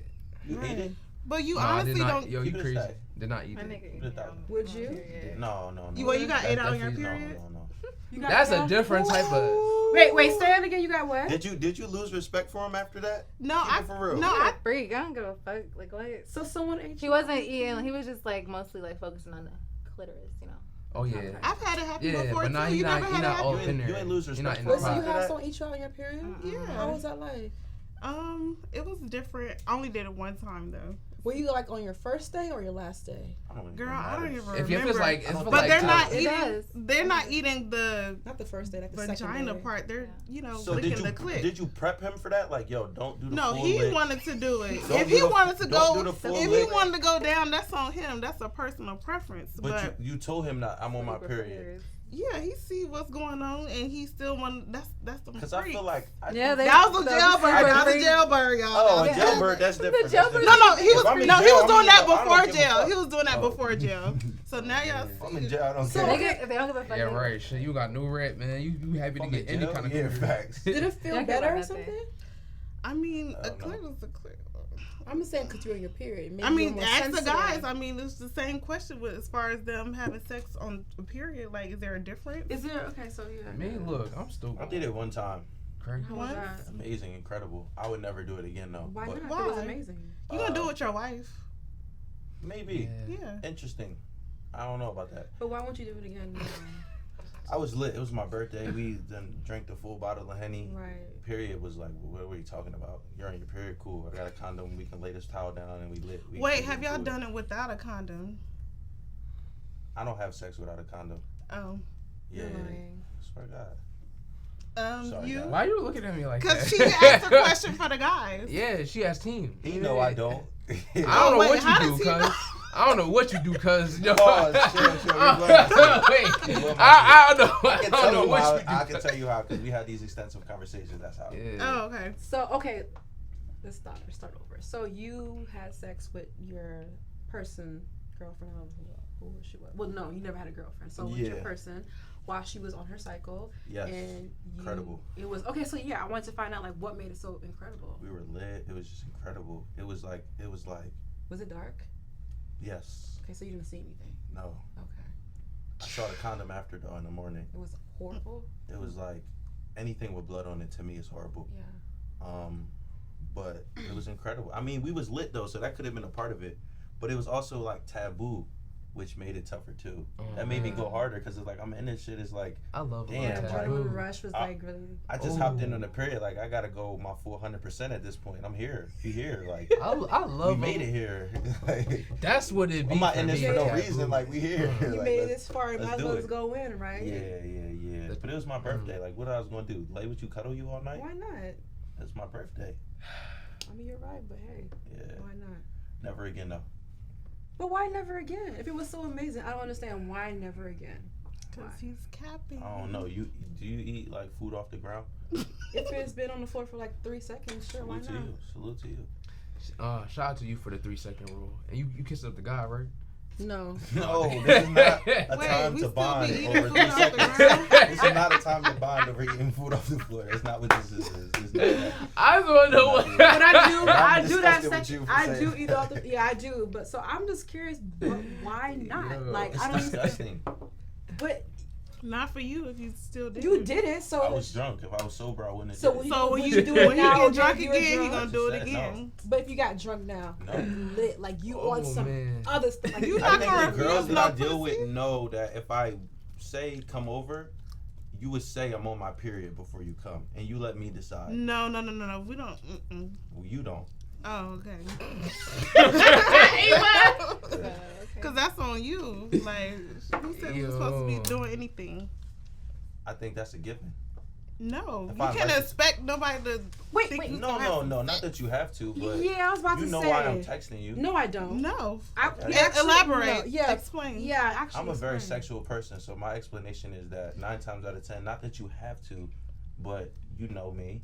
You ate it? But you No, I honestly did not. don't. Yo, you Keep it crazy? aside. Did not eat My it. nigga, Put it down. Would you? No. You got 8 out on your Definitely period. No. You got That's a that? different type of. Wait, say it again. You got what? Did you lose respect for him after that? No, Keep it for real. No, I. Freak, I don't give a fuck. Like what? So someone ate He you? wasn't eating. He was just like mostly like focusing on the clitoris, you know. Oh yeah. I've had it happen Yeah, before but too. now you he never not had it all happen. in there. You ain't lose You're not respect in for the him. So you After had that? someone eat you out on your period? Yeah. How was that like? It was different. I only did it one time though. Were you like on your first day or your last day? I don't even Girl, I don't matter. even If remember. it's like, it's But for But like they're two- not It eating. does. They're not eating the Not the first day, like the second vagina day. part. They're So licking the clit. did you prep him for that? Like, yo, don't do the No, full he lick. wanted to do it. Don't If do he the- wanted to don't go, do the full if he lick. wanted to go down, that's on him. That's a personal preference. But you told him that I'm on my period. yeah, he see what's going on, and he still want. That's the. Because I feel like Yeah, they- that was a the- jailbird. That was a the- jailbird, y'all. oh, a That was- jailbird, that's different. The jailbird- That's No, different. he If I'm in was jail, doing I'm that in jail. I before don't give a jail. fuck. He was doing that Oh. before jail. So now y'all If I'm see. in jail, I don't So- care. Nigga, if they don't give a fuck. Yeah, they- right. Shit, you got no rep, man. You happy to I'm get in any jail? kind of Yeah, period. facts. Did it feel Don't care better about or nothing. something? I mean, I a don't clit know. is a clit. I'm just saying because you're on your period. Maybe I you're mean, more ask the sensitive. guys. I mean, it's the same question with as far as them having sex on a period. Like, is there a difference? Is there? Okay, so yeah. I mean, look, I'm still. I did it one time. Crazy. How was What? that? Amazing, incredible. I would never do it again though. Why but not? Why? It was amazing. You gonna do it with your wife? Maybe. Yeah. Interesting. I don't know about that. But why won't you do it again now? I was lit. It was my birthday. We then drank the full bottle of Henny. Right. Period was like, what were you talking about? You're on your period, cool. I got a condom. We can lay this towel down and we lit. We Wait, can have get y'all into done it without a condom? I don't have sex without a condom. Oh, Yeah. You're lying. Swear to God. Sorry, you? guys. Why you looking at me like that? Because she asked a question for the guys. Yeah, she has team. You know I don't. I don't know wait, what how you does do, he cuz. know? I don't know what you do, cuz. Yo. Oh, shit, Wait. I don't know. I I can don't tell know you what how. you do. I can tell you how because we had these extensive conversations. That's how. Yeah. Oh, okay. So okay, let's start over. So you had sex with your girlfriend, I don't know who she was. Well, no, you never had a girlfriend. So with your Yeah. person while she was on her cycle. Yes. And Incredible. It was okay. So yeah, I wanted to find out like what made it so incredible. We were lit. It was just incredible. It was like. Was it dark? Yes. Okay, so you didn't see anything. No. Okay. I saw the condom after though in the morning. It was horrible. It was like anything with blood on it to me is horrible. Yeah. But it was incredible. I mean, we was lit though, so that could have been a part of it. But it was also like taboo, which made it tougher too. That made me go harder because it's like I'm in this shit. It's like I love Damn, Yeah, like, adrenaline rush was I- like really. I just hopped in on the period. Like I gotta go my full 100% at this point. I'm here. We here. Like I love we made it here. Like, That's what it be. I'm not for in this me, for no taboo. reason. Like we here. You Like, made it let's- this far, you let's might as do well it. just go in, right? Yeah. But it was my birthday. Like what I was gonna do? Lay with you, cuddle you all night? Why not? It's my birthday. I mean, you're right, but hey, Yeah. why not? Never again though. But why never again? If it was so amazing, I don't understand why never again. Because he's capping. I don't know. Do you eat like food off the ground? If it's been on the floor for like 3 seconds, sure, why Salute to not? you. Salute to you. Shout out to you for the 3-second rule. And you kissed up the guy, right? No. No, this is not a Wait, time we to still bond be eating over food 3 off the seconds. ground? This is not a time to bond over eating food off the floor. That's not what this is. It's not that. I don't know what. But I I'm do that disgusted with you section. for I saying do that. eat all the. Yeah, I do. But so I'm just curious, but why not? Yo, Like It's I don't. Even, disgusting. but Not for you if you still did. you did it, so. I was drunk. If I was sober, I wouldn't have So did when it. So when Would you you do it when you now, get if drunk you're again, drunk? you're gonna do it I just said again. But if you got drunk now, No. like you lit, like you Oh, on some man. other stuff. Like You I not think gonna the girls refuse that I no deal pussy? with know that if I say come over, you would say I'm on my period before you come, and you let me decide. No. We don't. Well, you don't. Oh, okay. Okay. Because that's on you. Like, who said we were supposed to be doing anything? I think that's a given. No, If you I can't like it- expect nobody to. Wait, think wait. you No, gonna have no, not that you have to, but Yeah, I was about you to know say. why I'm texting you. No, I don't. No. I, Okay. yeah, actually, Elaborate. no, yeah, Explain. Yeah, actually. I'm a very explain. sexual person, so my explanation is that 9 times out of 10, not that you have to, but you know me.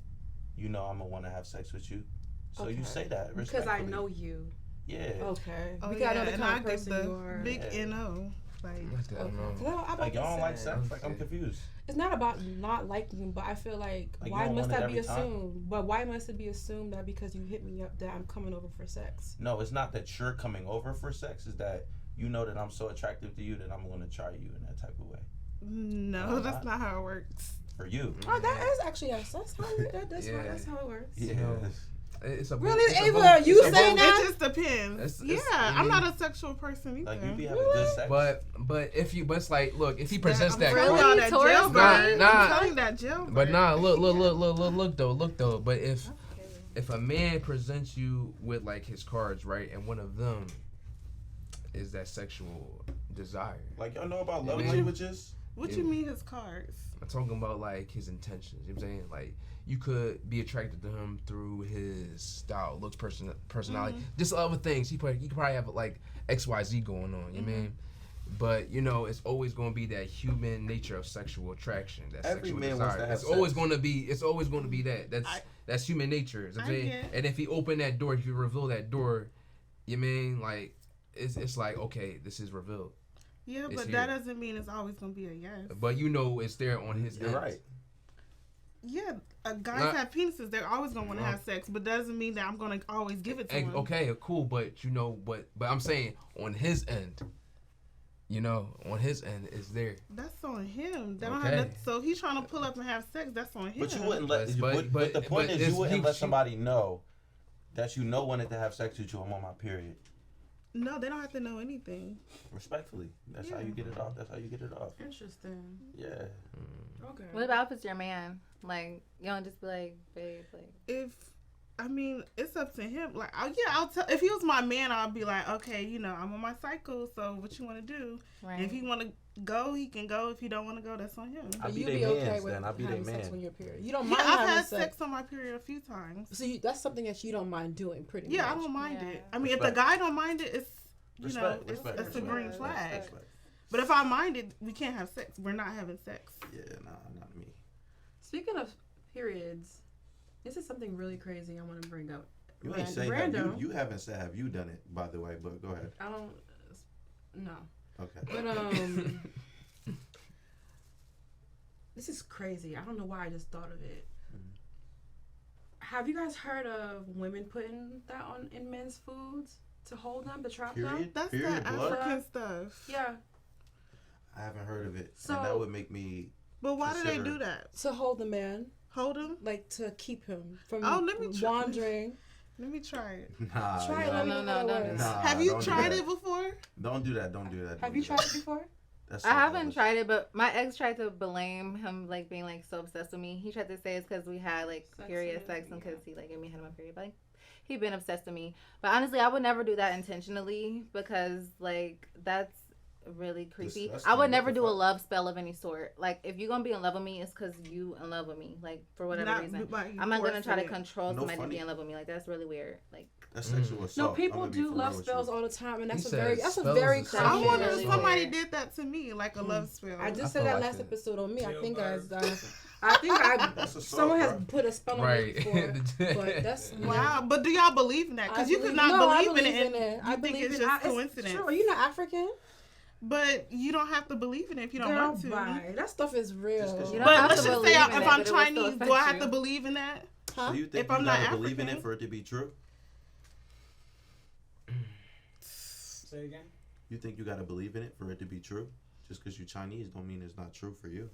You know I'm gonna want to have sex with you. So you Okay. say that Because respectfully. I know you. Yeah. Okay. Oh, Because yeah, I know the and kind I of give person the you are. big Yeah. NO. Like, I don't know. No, I'm Like y'all don't like say, sex? Like I'm Okay. confused. It's not about not liking you, but I feel like Like, you why don't must want it that be every time? assumed? But why must it be assumed that because you hit me up that I'm coming over for sex? No, it's not that you're coming over for sex. It's that you know that I'm so attractive to you that I'm gonna try you in that type of way. no, Why that's not? not how it works. For you. Oh, that is actually that's how Yeah. that's how it works. Yeah. It's a Really, it's a Ava, both- you it's a saying both- that? It just depends. It's- I'm I not mean- a sexual person either. Like you be having good sex. But it's like, look, if he presents that, Really? card- That Taurus jailbird. brain? Nah. I'm telling you that jailbird. but nah, look though. But if a man presents you with like his cards, right, and one of them is that sexual desire, Like y'all know about love Yeah. languages? What you mean his cards? I'm talking about like his intentions. You know what I'm saying? Like you could be attracted to him through his style, looks, personality, just other things. He could probably have like XYZ going on. You know what I mean? But you know, it's always going to be that human nature of sexual attraction. That Every sexual man desire. wants to have It's always sex. going to be. It's always going to be that. That's human nature. You know what I'm I saying? get. And if he open that door, if you reveal that door, you mean like it's like okay, this is revealed. Yeah, It's but here. that doesn't mean it's always gonna be a yes. But you know, it's there on his You're end. right. Yeah, guys Not- have penises. They're always gonna want to have sex, but doesn't mean that I'm gonna always give it to them. Okay, cool, but you know, but I'm saying on his end, you know, on his end is there. That's on him. They don't Okay. have that, so he's trying to pull up and have sex. That's on him. But you wouldn't let. But the point is, it's- you wouldn't you- let somebody know that you know wanted to have sex with you. I'm on my period. No, they don't have to know anything. Respectfully, that's how Yeah. you get it off. That's how you get it off. Interesting. Yeah. Okay. What about if it's your man? Like, you don't just be like, babe, like. It's up to him. Like, I'll tell. If he was my man, I'll be like, okay, you know, I'm on my cycle. So what you want to do? Right. If he want to go, he can go. If he don't want to go, that's on him. I But be you they be okay mans with then. I be they having sex man. when you're period. You don't Yeah, mind I've having had sex on my period a few times. So that's something that you don't mind doing, pretty much. Yeah, I don't mind Yeah. it. I mean, if the Respect. guy don't mind it, it's it's Respect. a green respect, flag. respect. But if I mind it, we can't have sex. We're not having sex. Yeah, nah, not me. Speaking of periods, this is something really crazy I want to bring up. You ain't say Random. you haven't said have you done it, by the way, but go ahead. I don't. No. Okay. But this is crazy. I don't know why I just thought of it. Have you guys heard of women putting that on in men's foods to hold them, to trap them? Period. That's Period. that Blood. African stuff. Yeah, I haven't heard of it, So- and that would make me. But why do they Consider- do that? to hold the man, Hold him? like to keep him from Oh, let me try- wandering. Let me try it. Nah. Try it. nah, Let me no, know how no, it no, works. nah, Have you don't do tried that. it before? Don't do that. Don't do that. Have don't you do tried that. it before? That's I so haven't devilish. tried it, but my ex tried to blame him, like being like so obsessed with me. He tried to say it's because we had like Sex period and- sex and yeah. because he like gave me a head on my period. But like he been obsessed with me. But honestly, I would never do that intentionally because like that's really creepy. Disgusting. I would What never the do a fuck? love spell of any sort. Like if you're gonna be in love with me, it's because you in love with me. Like for whatever Not reason. by I'm not gonna try to forcing it. control No somebody to funny. be in love with me. Like that's really weird. Like That's sexual assault. No, people I'ma be do for love real with spells you. all the time, and He that's a says very spells is common. I wonder Really if somebody weird. did that to me, like a love spell. I just I said feel that like last it. episode on me. I think I think That's assault, someone has bro. put a spell on me before, but that's Wow, but do y'all believe in that? Because you could not believe in it. I think it's just coincidence. True. Are you not African? But you don't have to believe in it if you don't Girl, want to. bye. That stuff is real. But let's just say if I'm Chinese, do I have to believe in that? Huh? So you think if I'm not gotta believe in African? it for it to be true? Say again. You think you gotta believe in it for it to be true? Just because you're Chinese don't mean it's not true for you.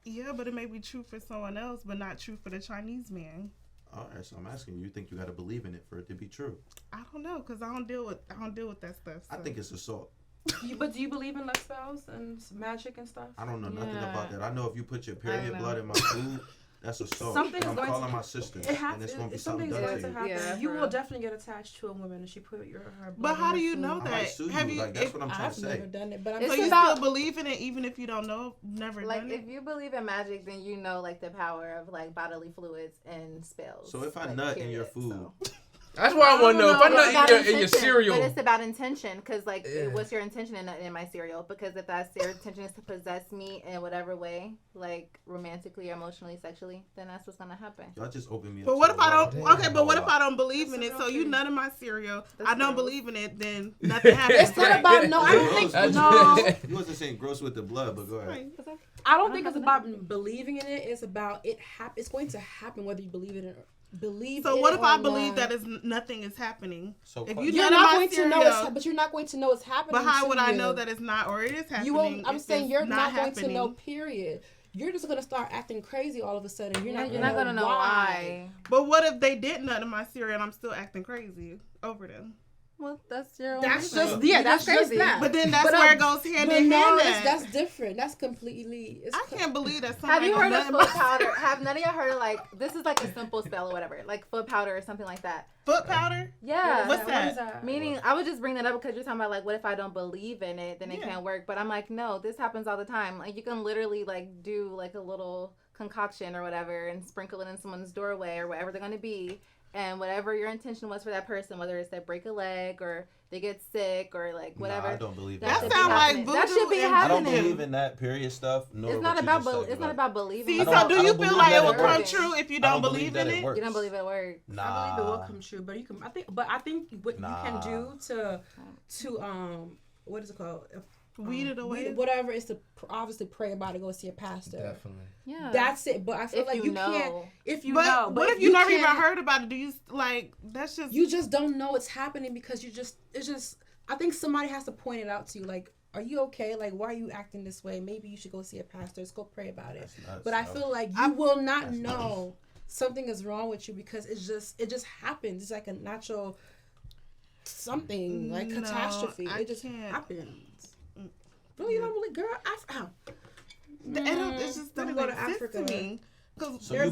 Yeah, but it may be true for someone else, but not true for the Chinese man. All right, so I'm asking you think you gotta believe in it for it to be true? I don't know, cause I don't deal with that stuff. So. I think it's assault. But do you believe in luck spells and magic and stuff? I don't know nothing about that. I know if you put your period blood in my food, that's assault. Something I'm calling my sister, and it's gonna be something done to you. Yeah, you will definitely get attached to a woman if she put her blood. But how do you know that? I might sue you. Like that's what I'm trying to say. I've never done it, but I'm so you still believe in it even if you don't know, never like done it? if you believe in magic, then you know like the power of like bodily fluids and spells. So if I like, nut in your food. So. That's why I want to know if I nut in your cereal. But it's about intention, because like, what's your intention in my cereal? Because if that's your intention is to possess me in whatever way, like romantically, emotionally, sexually, then that's what's gonna happen. Y'all just open me up. But what if I don't? Okay, but what if I don't believe in it? So you nut in my cereal. I don't believe in it. Then nothing happens. It's not about no. I don't think no. You wasn't saying gross with the blood, but go ahead. I don't think it's about believing in it. It's about it. It's going to happen whether you believe it or believe. So what if I believe that nothing is happening? So if you're not going to know, but you're not going to know it's happening. But how would I know that it's not or it is happening? You won't. I'm saying you're not going to know. Period. You're just gonna start acting crazy all of a sudden. You're not gonna know why. But what if they did nut in my cereal and I'm still acting crazy over them? Well, that's your own. That's just that's crazy. That. But then that's where it goes hand in hand. That's different. That's completely. I can't believe that. Have you heard of foot powder? Have none of y'all heard of like this is like a simple spell or whatever, like foot powder or something like that? Foot powder? Yeah. What's that? Meaning, I would just bring that up because you're talking about like, what if I don't believe in it, then it can't work. But I'm like, no, this happens all the time. Like you can literally like do like a little concoction or whatever and sprinkle it in someone's doorway or wherever they're gonna be. And whatever your intention was for that person, whether it's they break a leg or they get sick or like whatever. Nah, I don't believe that. That sounds like voodoo. That should be happening. I don't believe in that period stuff. It's not about believing. See, so do you feel like it will come true if you don't believe in it? You don't believe it works. Nah. I believe it will come true, but you can. I think what you can do to what is it called? Weed it away. Whatever is to obviously pray about it. Go see a pastor. Definitely. Yeah. That's it. But I feel like you can't. If you know. But what if you never even heard about it? Do you like? That's just. You just don't know it's happening because it's just. I think somebody has to point it out to you. Like, are you okay? Like, why are you acting this way? Maybe you should go see a pastor. Let's go pray about it. But I feel like you will not know something is wrong with you because it just happens. It's like a natural something like catastrophe. It just happens. Really, you don't believe, girl? It's just doesn't go to Africa to me. So you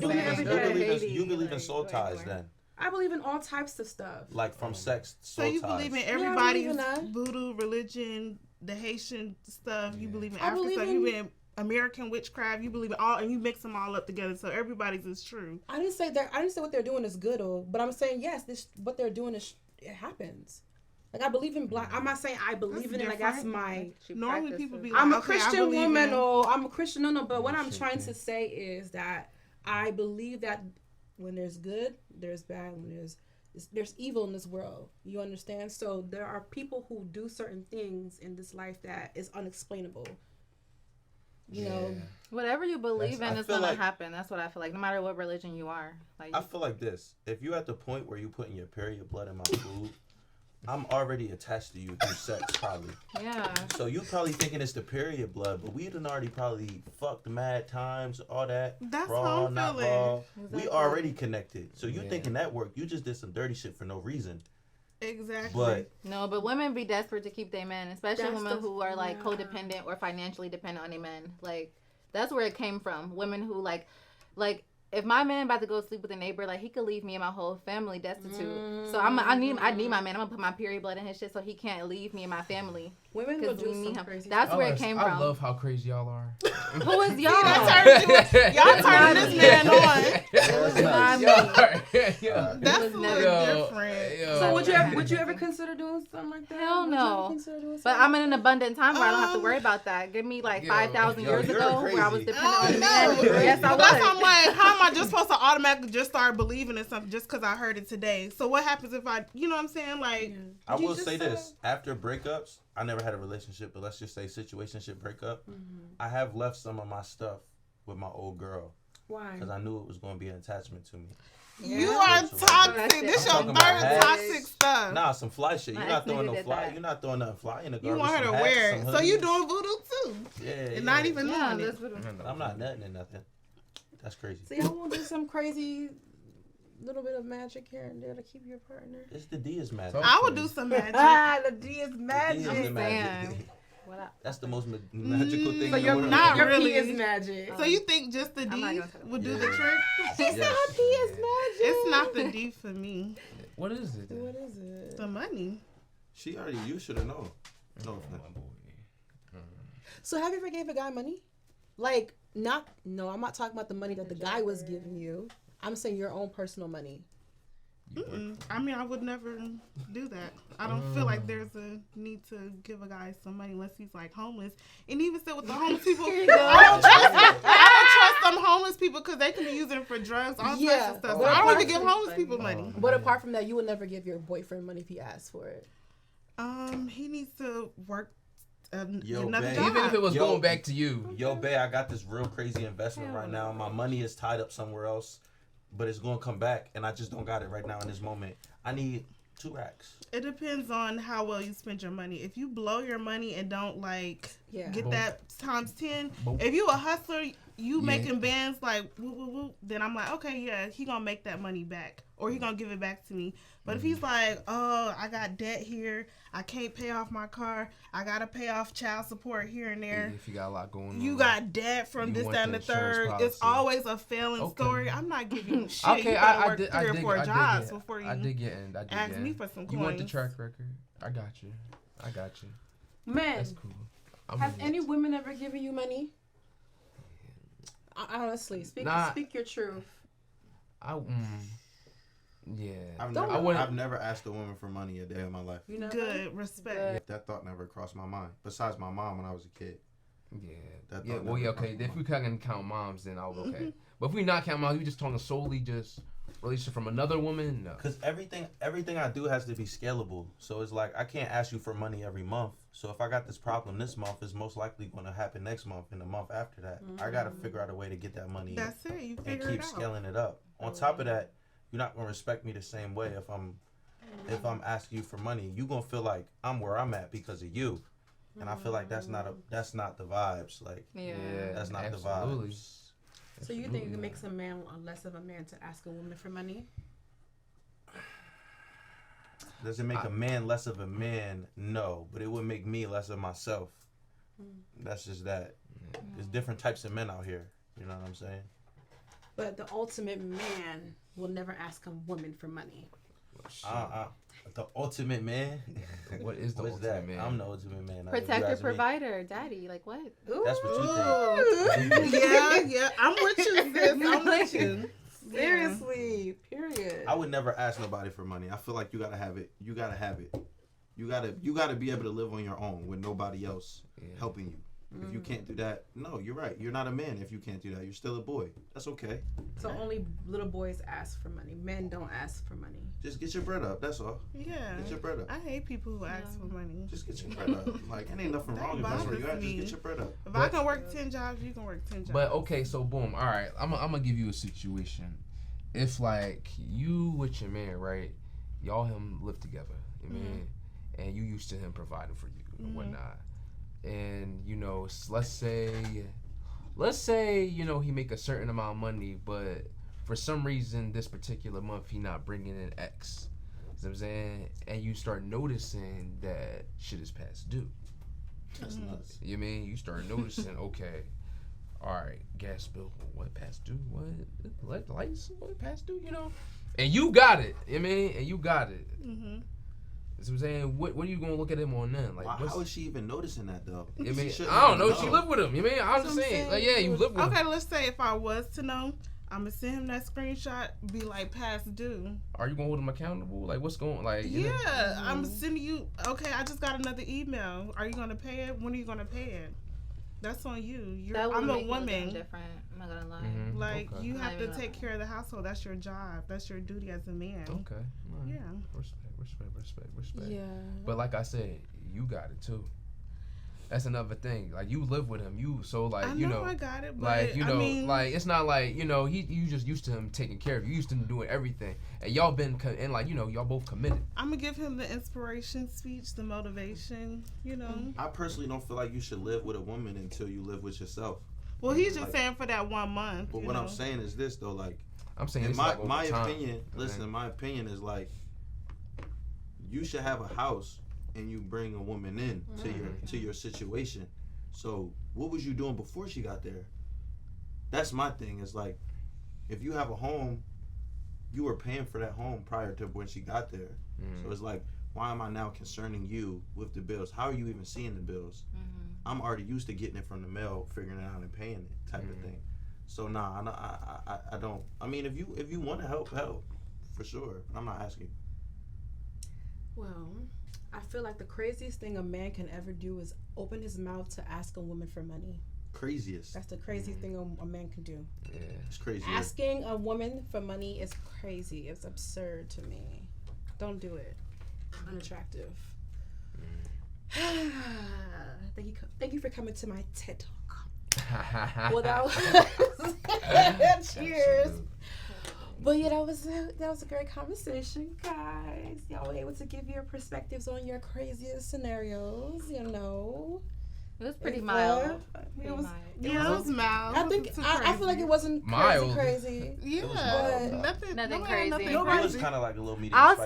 believe in soul ties then? I believe in all types of stuff. Like from sex, soul ties. So you believe in everybody's voodoo religion, the Haitian stuff. You believe in African stuff. You believe in American witchcraft. You believe in all, and you mix them all up together. So everybody's is true. I didn't say what they're doing is good, but I'm saying yes. What they're doing it happens. Like I believe in black. I'm not saying I believe in it. Like that's my. Normally people be like, I'm a Christian woman, or I'm a Christian. No. But what I'm trying to say is that I believe that when there's good, there's bad. When there's evil in this world. You understand? So there are people who do certain things in this life that is unexplainable. You know, whatever you believe in is gonna happen. That's what I feel like. No matter what religion you are. Like I feel like this. If you're at the point where you're putting your period blood in my food. I'm already attached to you through sex, probably. Yeah. So you probably thinking it's the period blood, but we done already probably fucked mad times, all that. That's raw, how I'm not feeling. raw. Exactly. We already connected. So you thinking that work? You just did some dirty shit for no reason. Exactly. But women be desperate to keep their men, especially women who are like codependent or financially dependent on their men. Like that's where it came from. Women who like. If my man about to go sleep with a neighbor, like he could leave me and my whole family destitute. So I need my man. I'm gonna put my period blood in his shit so he can't leave me and my family. Women will do some crazy. That's where it came from. I love how crazy y'all are. Who is y'all? Y'all turning this man on. It was not me. That's a little different. So would you ever consider doing something like that? Hell no. But I'm in an abundant time where I don't have to worry about that. Give me like 5,000 years ago where I was dependent on a man. Yes, I was. That's why I'm like, how am I just supposed to automatically just start believing in something just because I heard it today? So what happens if I, you know what I'm saying? Like, I will say this: after breakups, I never had a relationship, but let's just say situationship breakup. I have left some of my stuff with my old girl. Why? Because I knew it was going to be an attachment to me. You are toxic. This your third toxic stuff. Nah, some fly shit. You're not throwing no fly. You're not throwing nothing fly in the garbage. You want her to wear it. So you doing voodoo too. Yeah. And not even knowing it. I'm not nutting in nothing. That's crazy. So y'all want to do some crazy little bit of magic here and there to keep your partner? It's the D is magic. I would do some magic. The D is magic. The D is the magic. That's the most magical thing. So in the world. not your really. P is magic. So you think just the D would do the trick? She said her P is magic. It's not the D for me. What is it? What is it? The money. She already. You should have known. No, So have you ever gave a guy money? Like, no, I'm not talking about the money that the guy was giving you. I'm saying your own personal money. I mean, I would never do that. I don't feel like there's a need to give a guy some money unless he's like homeless. And even still with the homeless people, I don't trust some homeless people because they can be using it for drugs, all types of stuff. So I don't even give homeless people money. But apart from that, you would never give your boyfriend money if he asked for it. He needs to work another babe. job. Even if it was going back to you. Yo, babe, I got this real crazy investment right now. My money is tied up somewhere else, but it's going to come back, and I just don't got it right now in this moment. I need 2 racks. It depends on how well you spend your money. If you blow your money and don't get that times 10, if you a hustler, you making bands like woo woo woo, then I'm like, okay, yeah, he gonna make that money back or he gonna give it back to me. But if he's like, oh, I got debt here, I can't pay off my car, I gotta pay off child support here and there. If you got a lot going on, you got debt from this, that, and the third. It's always a failing story. I'm not giving you shit. Okay, you gotta work 3 or 4 jobs before you ask me for some coins. You want the track record? I got you. Man, that's cool. Have any women ever given you money? Honestly, speak your truth. Yeah. I've never asked a woman for money a day in my life. You know, good respect. That thought never crossed my mind. Besides my mom when I was a kid. Yeah. Okay. If we can count moms, then I'll be okay. But if we not count moms, we just talking solely just relationship from another woman. No. Because everything I do has to be scalable. So it's like I can't ask you for money every month. So if I got this problem this month, it's most likely going to happen next month and the month after that. I got to figure out a way to get that money. That's it. You figure and keep scaling it up. On top of that, you're not going to respect me the same way if I'm asking you for money. You're going to feel like I'm where I'm at because of you. And I feel like that's not the vibes. Like that's not the vibes. So you think it makes a man less of a man to ask a woman for money? Does it make a man less of a man? No, but it would make me less of myself. That's just that. There's different types of men out here. You know what I'm saying? But the ultimate man will never ask a woman for money. The ultimate man? What is the ultimate man? I'm the ultimate man. Protector, provider, daddy. Like what? Ooh. That's what you think. Yeah. I'm with you, sis. I'm with you. Seriously, period. I would never ask nobody for money. I feel like you gotta have it. You gotta have it. You gotta be able to live on your own with nobody else helping you. If you can't do that, no, you're right. You're not a man if you can't do that. You're still a boy. That's okay. So only little boys ask for money. Men don't ask for money. Just get your bread up. That's all. Yeah. Get your bread up. I hate people who ask for money. Just get your bread up. Like, it ain't nothing wrong if that's where you at. Just get your bread up. If I can work 10 jobs, you can work 10 jobs. But, okay, so boom. All right. I'm going to give you a situation. If, like, you with your man, right? Y'all him live together. You mean? And you used to him providing for you and whatnot. And, you know, let's say, you know, he make a certain amount of money, but for some reason this particular month he not bringing in X. You know what I'm saying? And you start noticing that shit is past due. That's nuts. You mean? You start noticing, okay, all right, gas bill, what, past due? What? Lights, what, past due? You know? And you got it. You mean? And you got it. So I'm saying, what are you gonna look at him on then? Like, how is she even noticing that though? I mean, I don't know. She lived with him. You mean? I'm just saying. Like, yeah, you live with him. Okay, let's say if I was to know, I'm gonna send him that screenshot. Be like, past due. Are you gonna hold him accountable? Like, what's going? Like, you know? I'm sending you. Okay, I just got another email. Are you gonna pay it? When are you gonna pay it? That's on you. I'm a woman. Different. I'm not gonna lie. Mm-hmm. Like you have to take care of the household. That's your job. That's your duty as a man. Okay. Right. Yeah. Respect. Yeah. But like I said, you got it too. That's another thing. Like you live with him, I got it. But like like it's not like you just used to him taking care of you. You used to him doing everything, and y'all been and like y'all both committed. I'm gonna give him the inspiration speech, the motivation. I personally don't feel like you should live with a woman until you live with yourself. Well, he's just saying for that 1 month. But what I'm saying is this though, like I'm saying my opinion. Listen, my opinion is like you should have a house. And you bring a woman in to your situation. So what was you doing before she got there? That's my thing. Is like, if you have a home, you were paying for that home prior to when she got there. So it's like, why am I now concerning you with the bills? How are you even seeing the bills? I'm already used to getting it from the mail, figuring it out and paying it type of thing. So I don't. I mean, if you want to help for sure. I'm not asking. Well, I feel like the craziest thing a man can ever do is open his mouth to ask a woman for money. Craziest. That's the craziest thing a man can do. Yeah, it's crazy. Asking a woman for money is crazy. It's absurd to me. Don't do it. Unattractive. Thank you for coming to my TED Talk. Well, that was cheers. But yeah, that was a great conversation, guys. Y'all were able to give your perspectives on your craziest scenarios. It was pretty mild. It was mild. I feel like it wasn't mild. Crazy. Yeah, nothing crazy. It was kind of like a little medium. I'll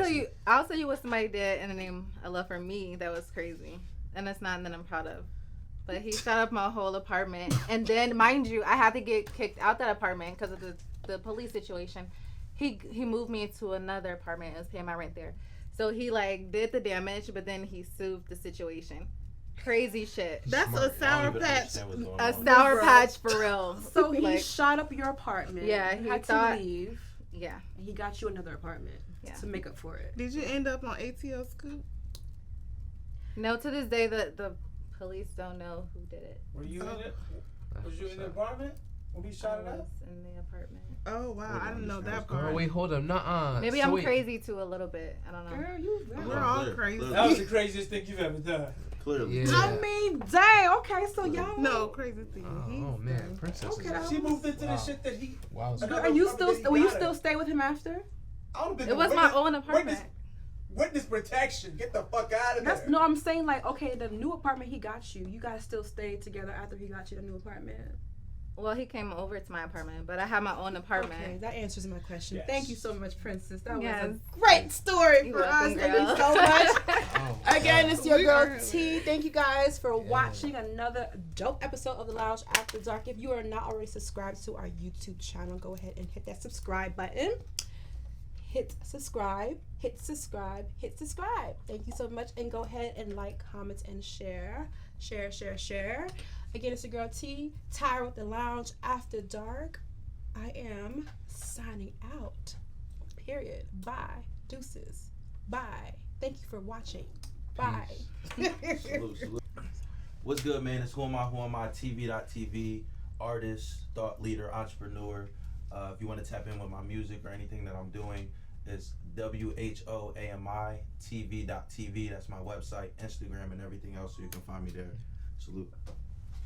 tell you what somebody did in the name of love for me that was crazy, and it's not that I'm proud of. But he shut up my whole apartment, and then mind you, I had to get kicked out that apartment because of the police situation. He moved me into another apartment and was paying my rent there. So he like did the damage, but then he soothed the situation. Crazy shit. That's a sour patch. A sour patch for real. So he shot up your apartment. Yeah, he had to leave. Yeah. And he got you another apartment to make up for it. Did you end up on ATL Scoop? No, to this day the police don't know who did it. Were you in it? Was you in the apartment when he shot it up? In the apartment. Oh wow, I didn't know that part. Girl, wait, hold up, nuh-uh. Maybe I'm crazy too a little bit. I don't know. Girl, we're all crazy. That was the craziest thing you've ever done. Clearly. Yeah. I mean, dang. Okay, so y'all. No crazy thing. Oh man, princess. Okay, She moved into the shit that he. Wow. Are you still? Will you still stay with him after? It was my own apartment. Witness protection. Get the fuck out of there. No, I'm saying like, okay, the new apartment he got you, you guys still stayed together after he got you the new apartment. Well, he came over to my apartment, but I have my own apartment. Okay, that answers my question. Yes. Thank you so much, Princess. That was Yes. a great story for us. Thank you so much. Again, it's your girl T. Thank you guys for watching another dope episode of The Lounge After Dark. If you are not already subscribed to our YouTube channel, go ahead and hit that subscribe button. Hit subscribe. Thank you so much. And go ahead and like, comment, and share. Share. Again, it's your girl T. Tyra with The Lounge After Dark. I am signing out. Period. Bye. Deuces. Bye. Thank you for watching. Bye. Salute. What's good, man? It's Who Am I, TV.tv, artist, thought leader, entrepreneur. If you want to tap in with my music or anything that I'm doing, it's WHOAMI TV.tv. That's my website, Instagram, and everything else, so you can find me there. Salute.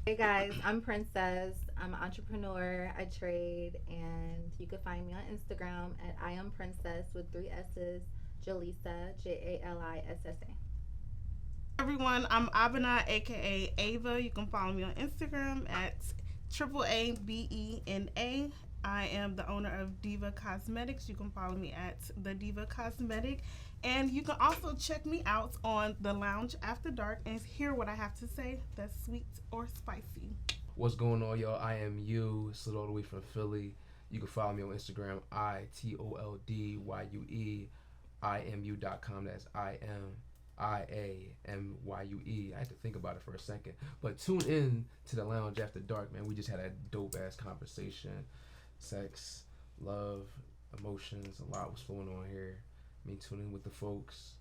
Hey guys, I'm Princess. I'm an entrepreneur. I trade, and you can find me on Instagram at I am Princess with 3 S's. Jalisa, Jalissa. Everyone, I'm Abena, aka Ava. You can follow me on Instagram at AABENA. I am the owner of Diva Cosmetics. You can follow me at The Diva Cosmetic. And you can also check me out on The Lounge After Dark and hear what I have to say that's sweet or spicy. What's going on, y'all? I am you, slid all the way from Philly. You can follow me on Instagram, ITOLDYUE, IMU.com. That's IMIAMYUE. I had to think about it for a second. But tune in to The Lounge After Dark, man. We just had a dope ass conversation. Sex, love, emotions. A lot was flowing on here. Me tuning with the folks.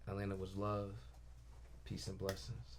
Atlanta was love. Peace and blessings.